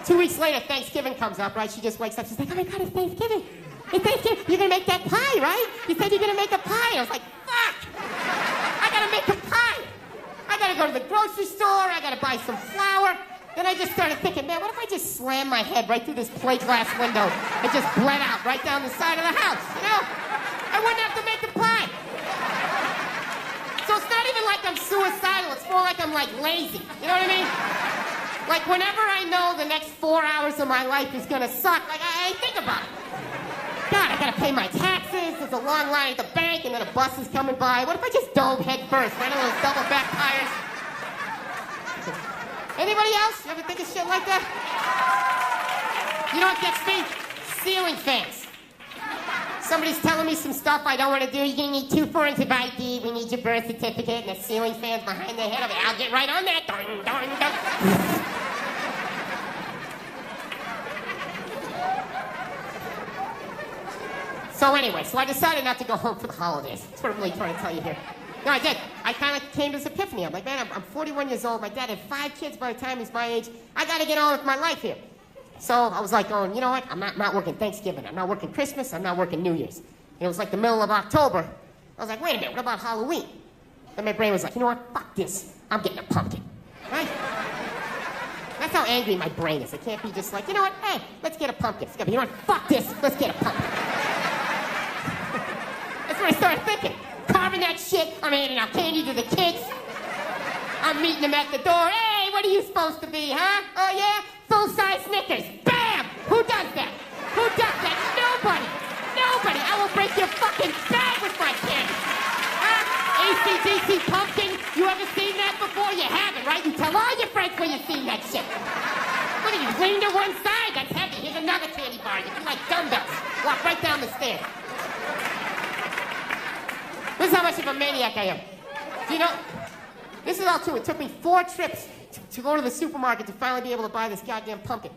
2 weeks later, Thanksgiving comes up, right? She just wakes up. She's like, oh my God, it's Thanksgiving. It's Thanksgiving. You're going to make that pie, right? You said you're going to make a pie. I was like, fuck. I got to make a pie. I got to go to the grocery store. I got to buy some flour. Then I just started thinking, man, what if I just slam my head right through this plate glass window and just bled out right down the side of the house, you know? I wouldn't have to make the pie. So it's not even like I'm suicidal. It's more like I'm, like, lazy. You know what I mean? Like, whenever I know the next 4 hours of my life is going to suck, like, I think about it. God, I gotta pay my taxes, there's a long line at the bank, and then a bus is coming by. What if I just dove head first, right on those double back tires? Anybody else? You ever think of shit like that? You know what gets me? Ceiling fans. Somebody's telling me some stuff I don't want to do. You're gonna need 2 forms of ID, we need your birth certificate, and the ceiling fan's behind their head. I'll get right on that. Dun, dun, dun. So anyway, I decided not to go home for the holidays. That's what I'm really trying to tell you here. No, I did. I kind of came to this epiphany. I'm like, man, I'm 41 years old. My dad had 5 kids by the time he's my age. I got to get on with my life here. So I was like going, you know what? I'm not working Thanksgiving. I'm not working Christmas. I'm not working New Year's. And it was like the middle of October. I was like, wait a minute, what about Halloween? And my brain was like, you know what? Fuck this. I'm getting a pumpkin. Right? That's That's how angry my brain is. It can't be just like, you know what? Hey, let's get a pumpkin. It's gotta be, you know what? Fuck this. Let's get a pumpkin. That's what I started thinking. Carving that shit. I'm handing out candy to the kids. I'm meeting them at the door. Hey, what are you supposed to be, huh? Oh, yeah? Full-size Snickers. Bam! Who does that? Who does that? Nobody. Nobody. I will break your fucking bag with my candy. Huh? AC/DC pumpkin. You ever seen that before? You haven't, right? You tell all your friends where you've seen that shit. Look at you, lean to one side. That's heavy. Here's another candy bar. You do like dumbbells. Walk right down the stairs. This is how much of a maniac I am. Do you know? This is all true. It took me 4 trips to go to the supermarket to finally be able to buy this goddamn pumpkin.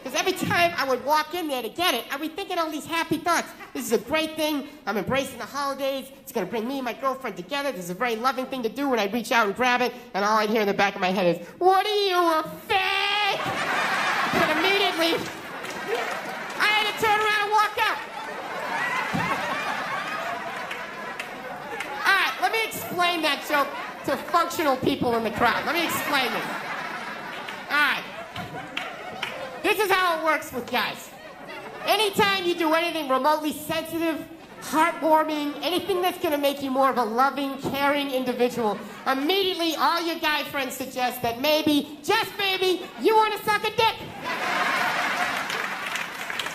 Because every time I would walk in there to get it, I'd be thinking all these happy thoughts. This is a great thing. I'm embracing the holidays. It's going to bring me and my girlfriend together. This is a very loving thing to do when I reach out and grab it. And all I'd hear in the back of my head is, what are you, a fag? But immediately, I had to turn around and walk out. All right, let me explain that joke to functional people in the crowd. Let me explain this. All right. This is how it works with guys. Anytime you do anything remotely sensitive, heartwarming, anything that's going to make you more of a loving, caring individual, immediately all your guy friends suggest that maybe, just maybe, you want to suck a dick.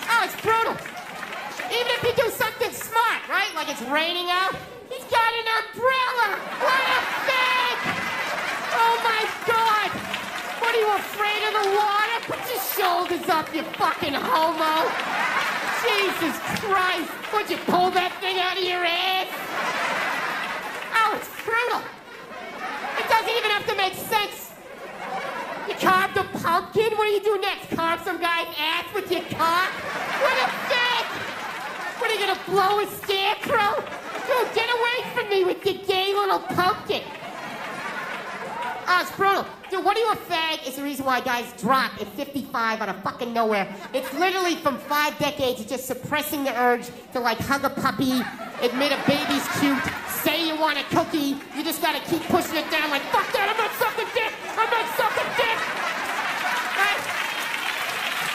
Oh, it's brutal. Even if you do something smart, right? Like it's raining out. He's got an umbrella! What a fag! Oh my God! What are you, afraid of the water? Put your shoulders up, you fucking homo! Jesus Christ! Would you pull that thing out of your ass? Oh, it's brutal! It doesn't even have to make sense! You carved a pumpkin? What do you do next? Carve some guy's ass with your cock? What a fag! What, are you gonna blow a scarecrow? Dude, get away from me with your gay little pumpkin. Oh, it's brutal. Dude, what are you, a fag? Is the reason why guys drop at 55 out of fucking nowhere. It's literally from 5 decades of just suppressing the urge to like hug a puppy, admit a baby's cute, say you want a cookie. You just gotta keep pushing it down like, fuck that, I'm not sucking dick. I'm not sucking dick. Right?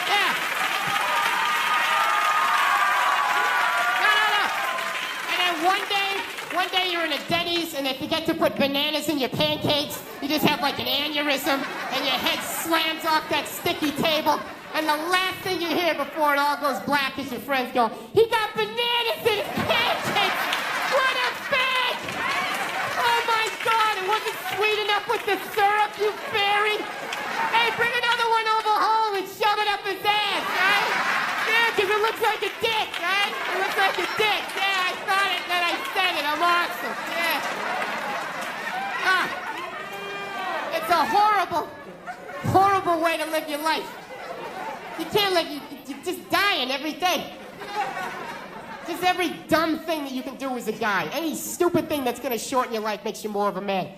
Yeah. One day you're in a Denny's and they forget to put bananas in your pancakes. You just have like an aneurysm and your head slams off that sticky table. And the last thing you hear before it all goes black is your friends go, he got bananas in his pancakes! What a fag! Oh my God, it wasn't sweet enough with the syrup, you fairy! Hey, bring another one over home and shove it up his ass, right? Yeah, because it looks like a dick, right? It looks like a dick. Yeah, I thought it, then I said it. I'm awesome. Yeah. It's a horrible, horrible way to live your life. You can't live, you're just dying every day. Just every dumb thing that you can do as a guy. Any stupid thing that's going to shorten your life makes you more of a man.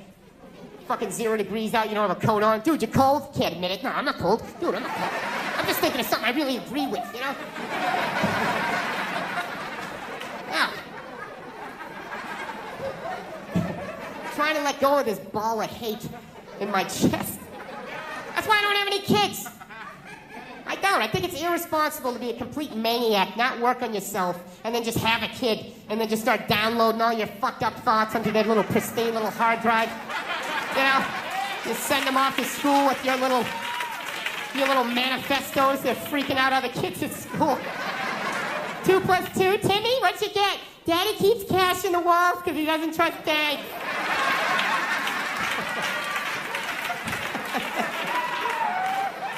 Fucking 0 degrees out, you don't have a coat on. Dude, you're cold? Can't admit it. No, I'm not cold. Dude, I'm not cold. I'm just thinking of something I really agree with, you know? Yeah. Trying to let go of this ball of hate in my chest. That's why I don't have any kids. I don't. I think it's irresponsible to be a complete maniac, not work on yourself, and then just have a kid, and then just start downloading all your fucked up thoughts onto that little pristine little hard drive. You know, you send them off to school with your little manifestos. They're freaking out other kids at school. 2 + 2, Timmy, what'd you get? Daddy keeps cash in the walls because he doesn't trust Dad.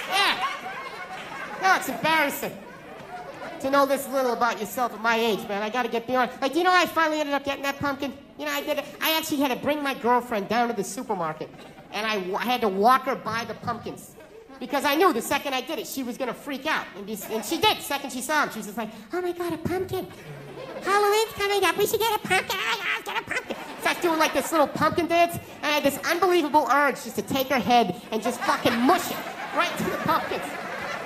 Yeah. No, it's embarrassing to know this little about yourself at my age, man. I gotta get beyond. Like, do you know how I finally ended up getting that pumpkin? You know, I did it. I actually had to bring my girlfriend down to the supermarket, and I had to walk her by the pumpkins. Because I knew the second I did it, she was going to freak out. And she did. The second she saw him, she was just like, oh my God, a pumpkin. Halloween's coming up. We should get a pumpkin. Get a pumpkin. Starts doing like this little pumpkin dance. And I had this unbelievable urge just to take her head and just fucking mush it right to the pumpkins.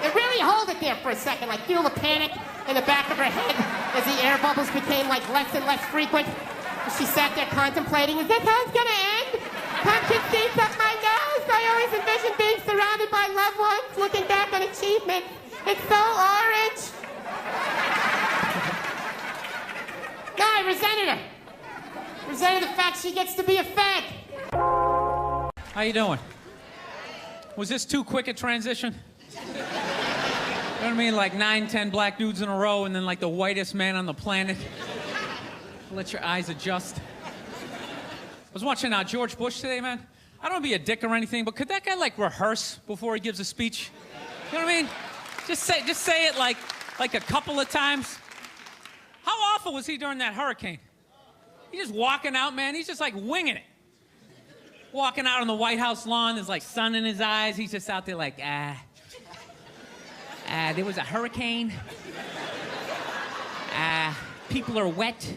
And really hold it there for a second. Like feel the panic in the back of her head as the air bubbles became like less and less frequent. And she sat there contemplating, is this how it's going to end? Pumpkin seeds up my nose? I always envision being surrounded by loved ones, looking back on achievements. It's so orange. No, I resented her. Resented the fact she gets to be a fag. How you doing? Was this too quick a transition? You know what I mean? Like 9, 10 black dudes in a row and then like the whitest man on the planet. Let your eyes adjust. I was watching George Bush today, man. I don't want to be a dick or anything, but could that guy like rehearse before he gives a speech? You know what I mean? Just say it like a couple of times. How awful was he during that hurricane? He's just walking out, man. He's just like winging it. Walking out on the White House lawn, there's like sun in his eyes. He's just out there like, there was a hurricane. People are wet.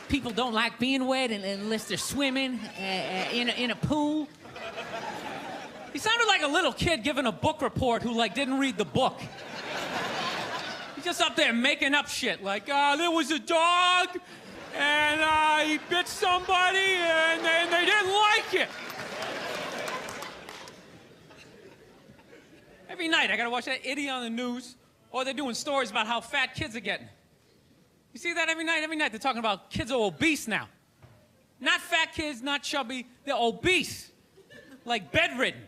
People don't like being wet unless they're swimming in a pool. He sounded like a little kid giving a book report who like didn't read the book. He's just up there making up shit like, there was a dog and he bit somebody and they didn't like it. Every night I gotta watch that idiot on the news, or they're doing stories about how fat kids are getting. You see that every night? Every night they're talking about kids are obese now. Not fat kids, not chubby, they're obese. Like bedridden.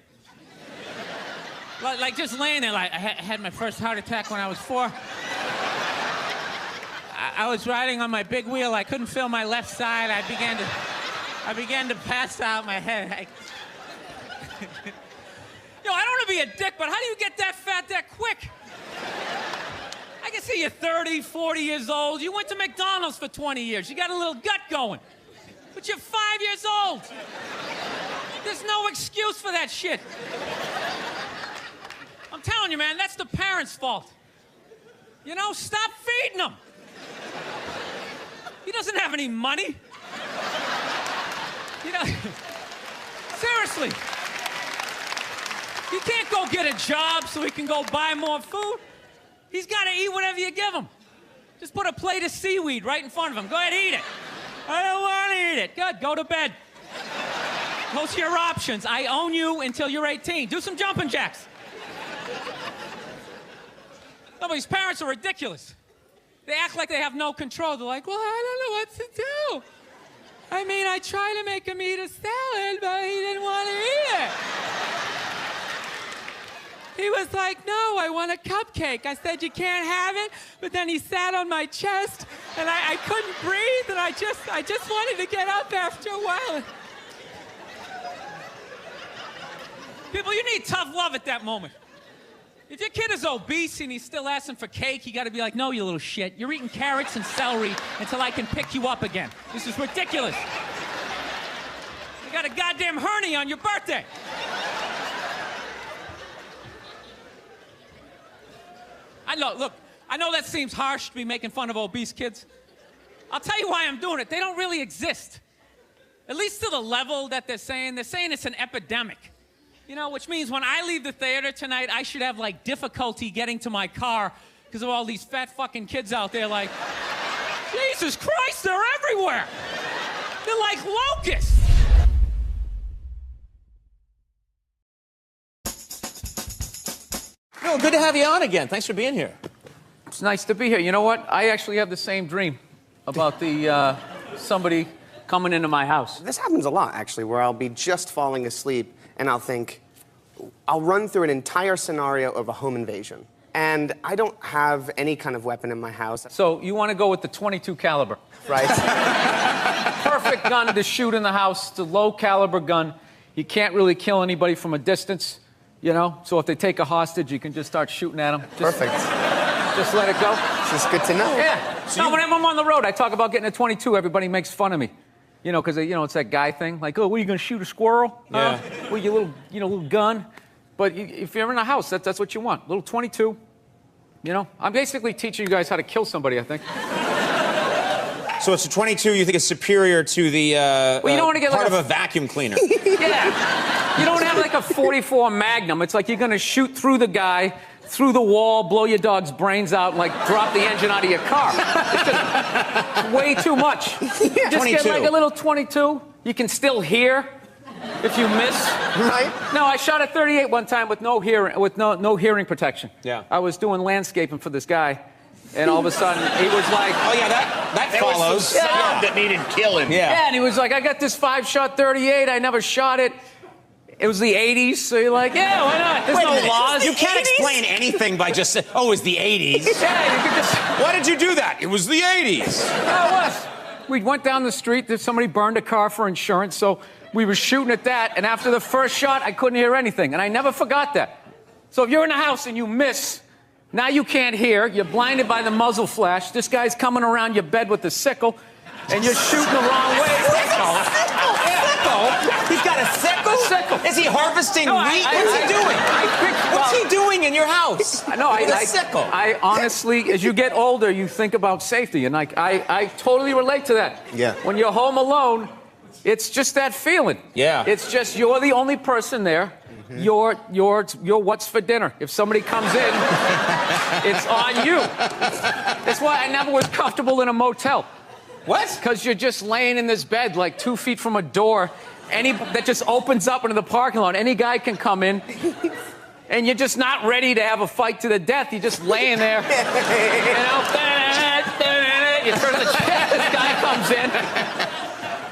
Like just laying there like, I had my first heart attack when I was 4. I was riding on my big wheel, I couldn't feel my left side, I began to pass out my head. Yo, I don't want to be a dick, but how do you get that fat that quick? I can see you're 30, 40 years old. You went to McDonald's for 20 years. You got a little gut going. But you're 5 years old. There's no excuse for that shit. I'm telling you, man, that's the parents' fault. You know, stop feeding him. He doesn't have any money. You know, seriously. He can't go get a job so he can go buy more food. He's got to eat whatever you give him. Just put a plate of seaweed right in front of him. Go ahead, eat it. I don't want to eat it. Good, go to bed. Those are your options. I own you until you're 18. Do some jumping jacks. No, but these parents are ridiculous. They act like they have no control. They're like, well, I don't know what to do. I mean, I tried to make him eat a salad, but he didn't want to eat it. He was like, no, I want a cupcake. I said, you can't have it. But then he sat on my chest, and I couldn't breathe, and I just wanted to get up after a while. People, you need tough love at that moment. If your kid is obese and he's still asking for cake, you got to be like, no, you little shit. You're eating carrots and celery until I can pick you up again. This is ridiculous. You got a goddamn hernia on your birthday. I know that seems harsh to be making fun of obese kids. I'll tell you why I'm doing it. They don't really exist. At least to the level that they're saying it's an epidemic. You know, which means when I leave the theater tonight, I should have, like, difficulty getting to my car because of all these fat fucking kids out there like, Jesus Christ, they're everywhere. They're like locusts. Bill, good to have you on again. Thanks for being here. It's nice to be here. You know what? I actually have the same dream about somebody coming into my house. This happens a lot, actually, where I'll be just falling asleep and I'll run through an entire scenario of a home invasion. And I don't have any kind of weapon in my house. So you want to go with the .22 caliber. Right. Perfect gun to shoot in the house. It's a low caliber gun. You can't really kill anybody from a distance, you know? So if they take a hostage, you can just start shooting at them. Perfect. Just let it go. This is good to know. Yeah. So whenever I'm on the road, I talk about getting a .22. Everybody makes fun of me. You know, because, you know, it's that guy thing. Like, oh, what, are you going to shoot a squirrel? Yeah. With your little gun? But if you're in a house, that's what you want. Little .22. You know? I'm basically teaching you guys how to kill somebody, I think. So it's a .22 you think is superior to the well, you don't want to get part like of a vacuum cleaner. Yeah. You don't have like a .44 Magnum. It's like you're going to shoot through the guy, through the wall, blow your dog's brains out, and, like, drop the engine out of your car. It's just way too much. You just 22. get, like, a little 22. You can still hear if you miss. Right? No, I shot a 38 one time with no hearing protection. Yeah. I was doing landscaping for this guy, and all of a sudden he was like, Oh, yeah, that There follows. was some sound that needed killing. yeah, and he was like, I got this 5-shot 38. I never shot it. It was the 80s, so you're like, yeah, why not? There's Wait a no minute. laws. You can't explain anything by just saying, oh, it was the 80s. Yeah, you could just... Why did you do that? It was the 80s. Yeah, it was. We went down the street. Somebody burned a car for insurance, so we were shooting at that. And after the first shot, I couldn't hear anything, and I never forgot that. So if you're in a house and you miss, now you can't hear. You're blinded by the muzzle flash. This guy's coming around your bed with a sickle, and you're shooting the wrong way. He's got a sickle? A sickle. Is he harvesting wheat? What's he doing? What's he doing in your house? No, with a sickle? I honestly, as you get older, you think about safety, and I totally relate to that. Yeah. When you're home alone, it's just that feeling. Yeah. It's just you're the only person there. You're what's for dinner. If somebody comes in, it's on you. That's why I never was comfortable in a motel. What? Because you're just laying in this bed like 2 feet from a door that just opens up into the parking lot. Any guy can come in. And you're just not ready to have a fight to the death. You're just laying there. You know? You turn the check, this guy comes in.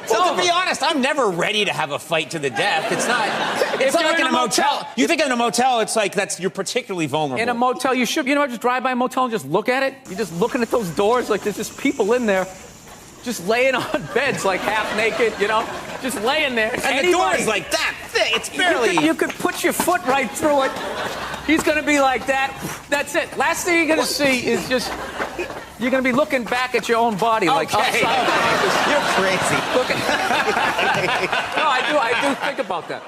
Well, to be honest, I'm never ready to have a fight to the death. It's not like in a motel. You think in a motel, it's like you're particularly vulnerable. In a motel, you should, just drive by a motel and just look at it. You're just looking at those doors like there's just people in there. Just laying on beds like half naked, just laying there. And the door is like that thick. It's barely. You could put your foot right through it. He's going to be like that. That's it. Last thing you're going to see is just, you're going to be looking back at your own body like upside down. You're crazy. No, I do think about that.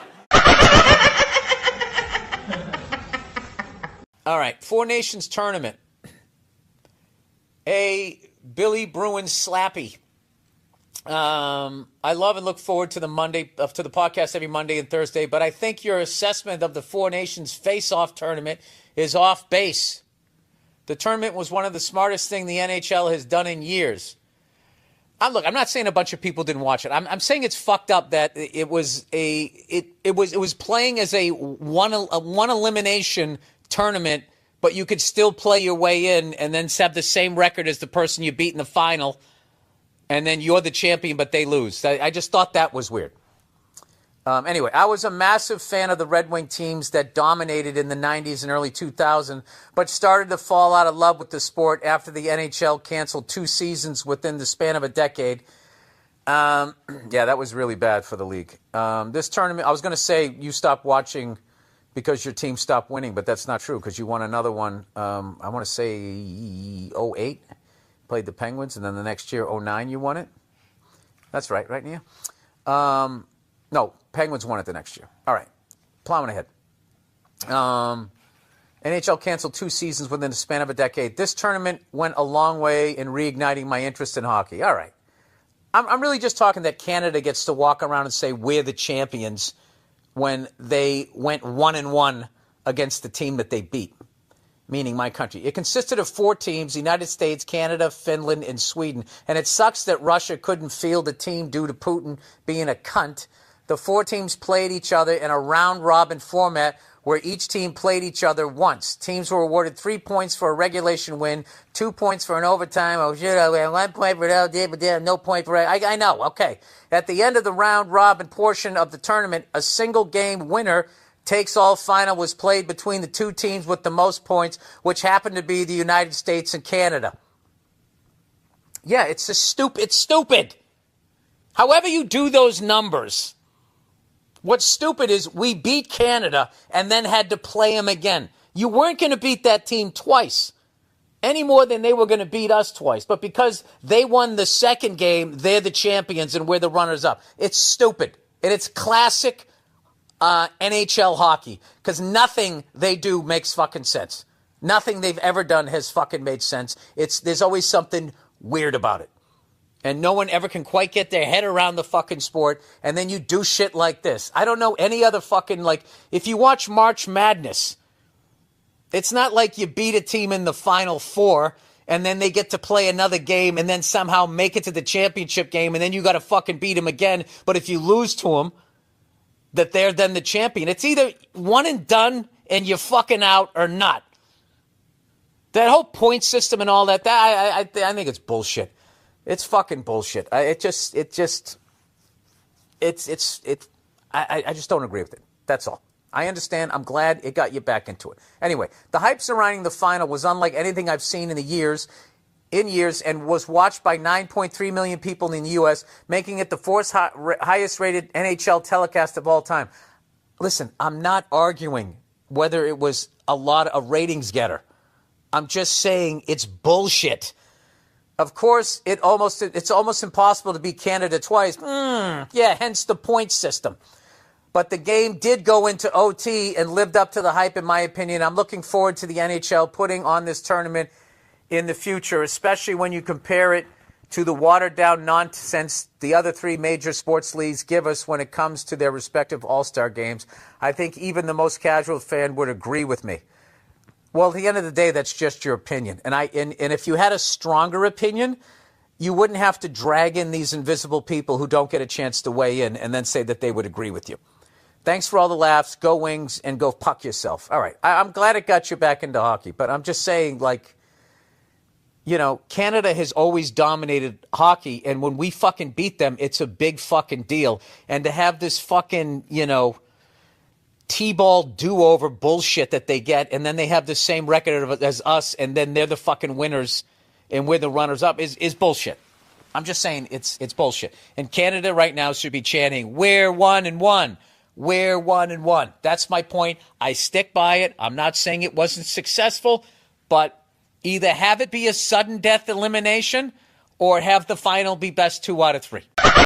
All right, Four Nations tournament. A Billy Bruin slappy. I love and look forward to the podcast every Monday and Thursday, but I think your assessment of the Four Nations face-off tournament is off base. The tournament was one of the smartest things the NHL has done in years. I'm not saying a bunch of people didn't watch it. I'm saying it's fucked up that it was playing as a one elimination tournament, but you could still play your way in and then have the same record as the person you beat in the final. And then you're the champion, but they lose. I just thought that was weird. Anyway, I was a massive fan of the Red Wing teams that dominated in the 90s and early 2000s, but started to fall out of love with the sport after the NHL canceled 2 seasons within the span of a decade. Yeah, that was really bad for the league. This tournament, I was going to say you stopped watching because your team stopped winning, but that's not true because you won another one, I want to say 08. Played the Penguins, and then the next year, 09, you won it? That's right, Nia? No, Penguins won it the next year. All right, plowing ahead. NHL canceled 2 seasons within the span of a decade. This tournament went a long way in reigniting my interest in hockey. All right. I'm really just talking that Canada gets to walk around and say we're the champions when they went 1-1 against the team that they beat. Meaning my country. It consisted of 4 teams, the United States, Canada, Finland, and Sweden. And it sucks that Russia couldn't field a team due to Putin being a cunt. The 4 teams played each other in a round-robin format where each team played each other once. Teams were awarded 3 points for a regulation win, 2 points for an overtime. Oh, shit, 1 point for no point for... I know, okay. At the end of the round-robin portion of the tournament, a single-game winner takes all final was played between the 2 teams with the most points, which happened to be the United States and Canada. Yeah, it's stupid. However you do those numbers, what's stupid is we beat Canada and then had to play them again. You weren't going to beat that team twice, any more than they were going to beat us twice. But because they won the second game, they're the champions and we're the runners-up. It's stupid. And it's classic NHL hockey, because nothing they do makes fucking sense. Nothing they've ever done has fucking made sense. There's always something weird about it. And no one ever can quite get their head around the fucking sport, and then you do shit like this. I don't know any other fucking, if you watch March Madness, It's not like you beat a team in the Final Four and then they get to play another game and then somehow make it to the championship game and then you got to fucking beat them again. But if you lose to them, that they're then the champion. It's either one and done and you're fucking out or not. That whole point system and all that, I think it's bullshit. It's fucking bullshit. I just don't agree with it. That's all. I understand. I'm glad it got you back into it. Anyway, the hype surrounding the final was unlike anything I've seen in years, and was watched by 9.3 million people in the U.S., making it the fourth highest-rated NHL telecast of all time. Listen, I'm not arguing whether it was a ratings getter. I'm just saying it's bullshit. Of course, it's almost impossible to beat Canada twice. Yeah, hence the point system. But the game did go into OT and lived up to the hype, in my opinion. I'm looking forward to the NHL putting on this tournament in the future, especially when you compare it to the watered-down nonsense the other three major sports leagues give us when it comes to their respective all-star games. I think even the most casual fan would agree with me. Well, at the end of the day, that's just your opinion. And if you had a stronger opinion, you wouldn't have to drag in these invisible people who don't get a chance to weigh in and then say that they would agree with you. Thanks for all the laughs. Go Wings and go puck yourself. All right. I'm glad it got you back into hockey, but I'm just saying, Canada has always dominated hockey, and when we fucking beat them, it's a big fucking deal. And to have this fucking, T-ball do-over bullshit that they get, and then they have the same record as us, and then they're the fucking winners, and we're the runners-up, is bullshit. I'm just saying it's bullshit. And Canada right now should be chanting, "We're 1-1. We're 1-1." That's my point. I stick by it. I'm not saying it wasn't successful, but either have it be a sudden death elimination or have the final be best 2 out of 3.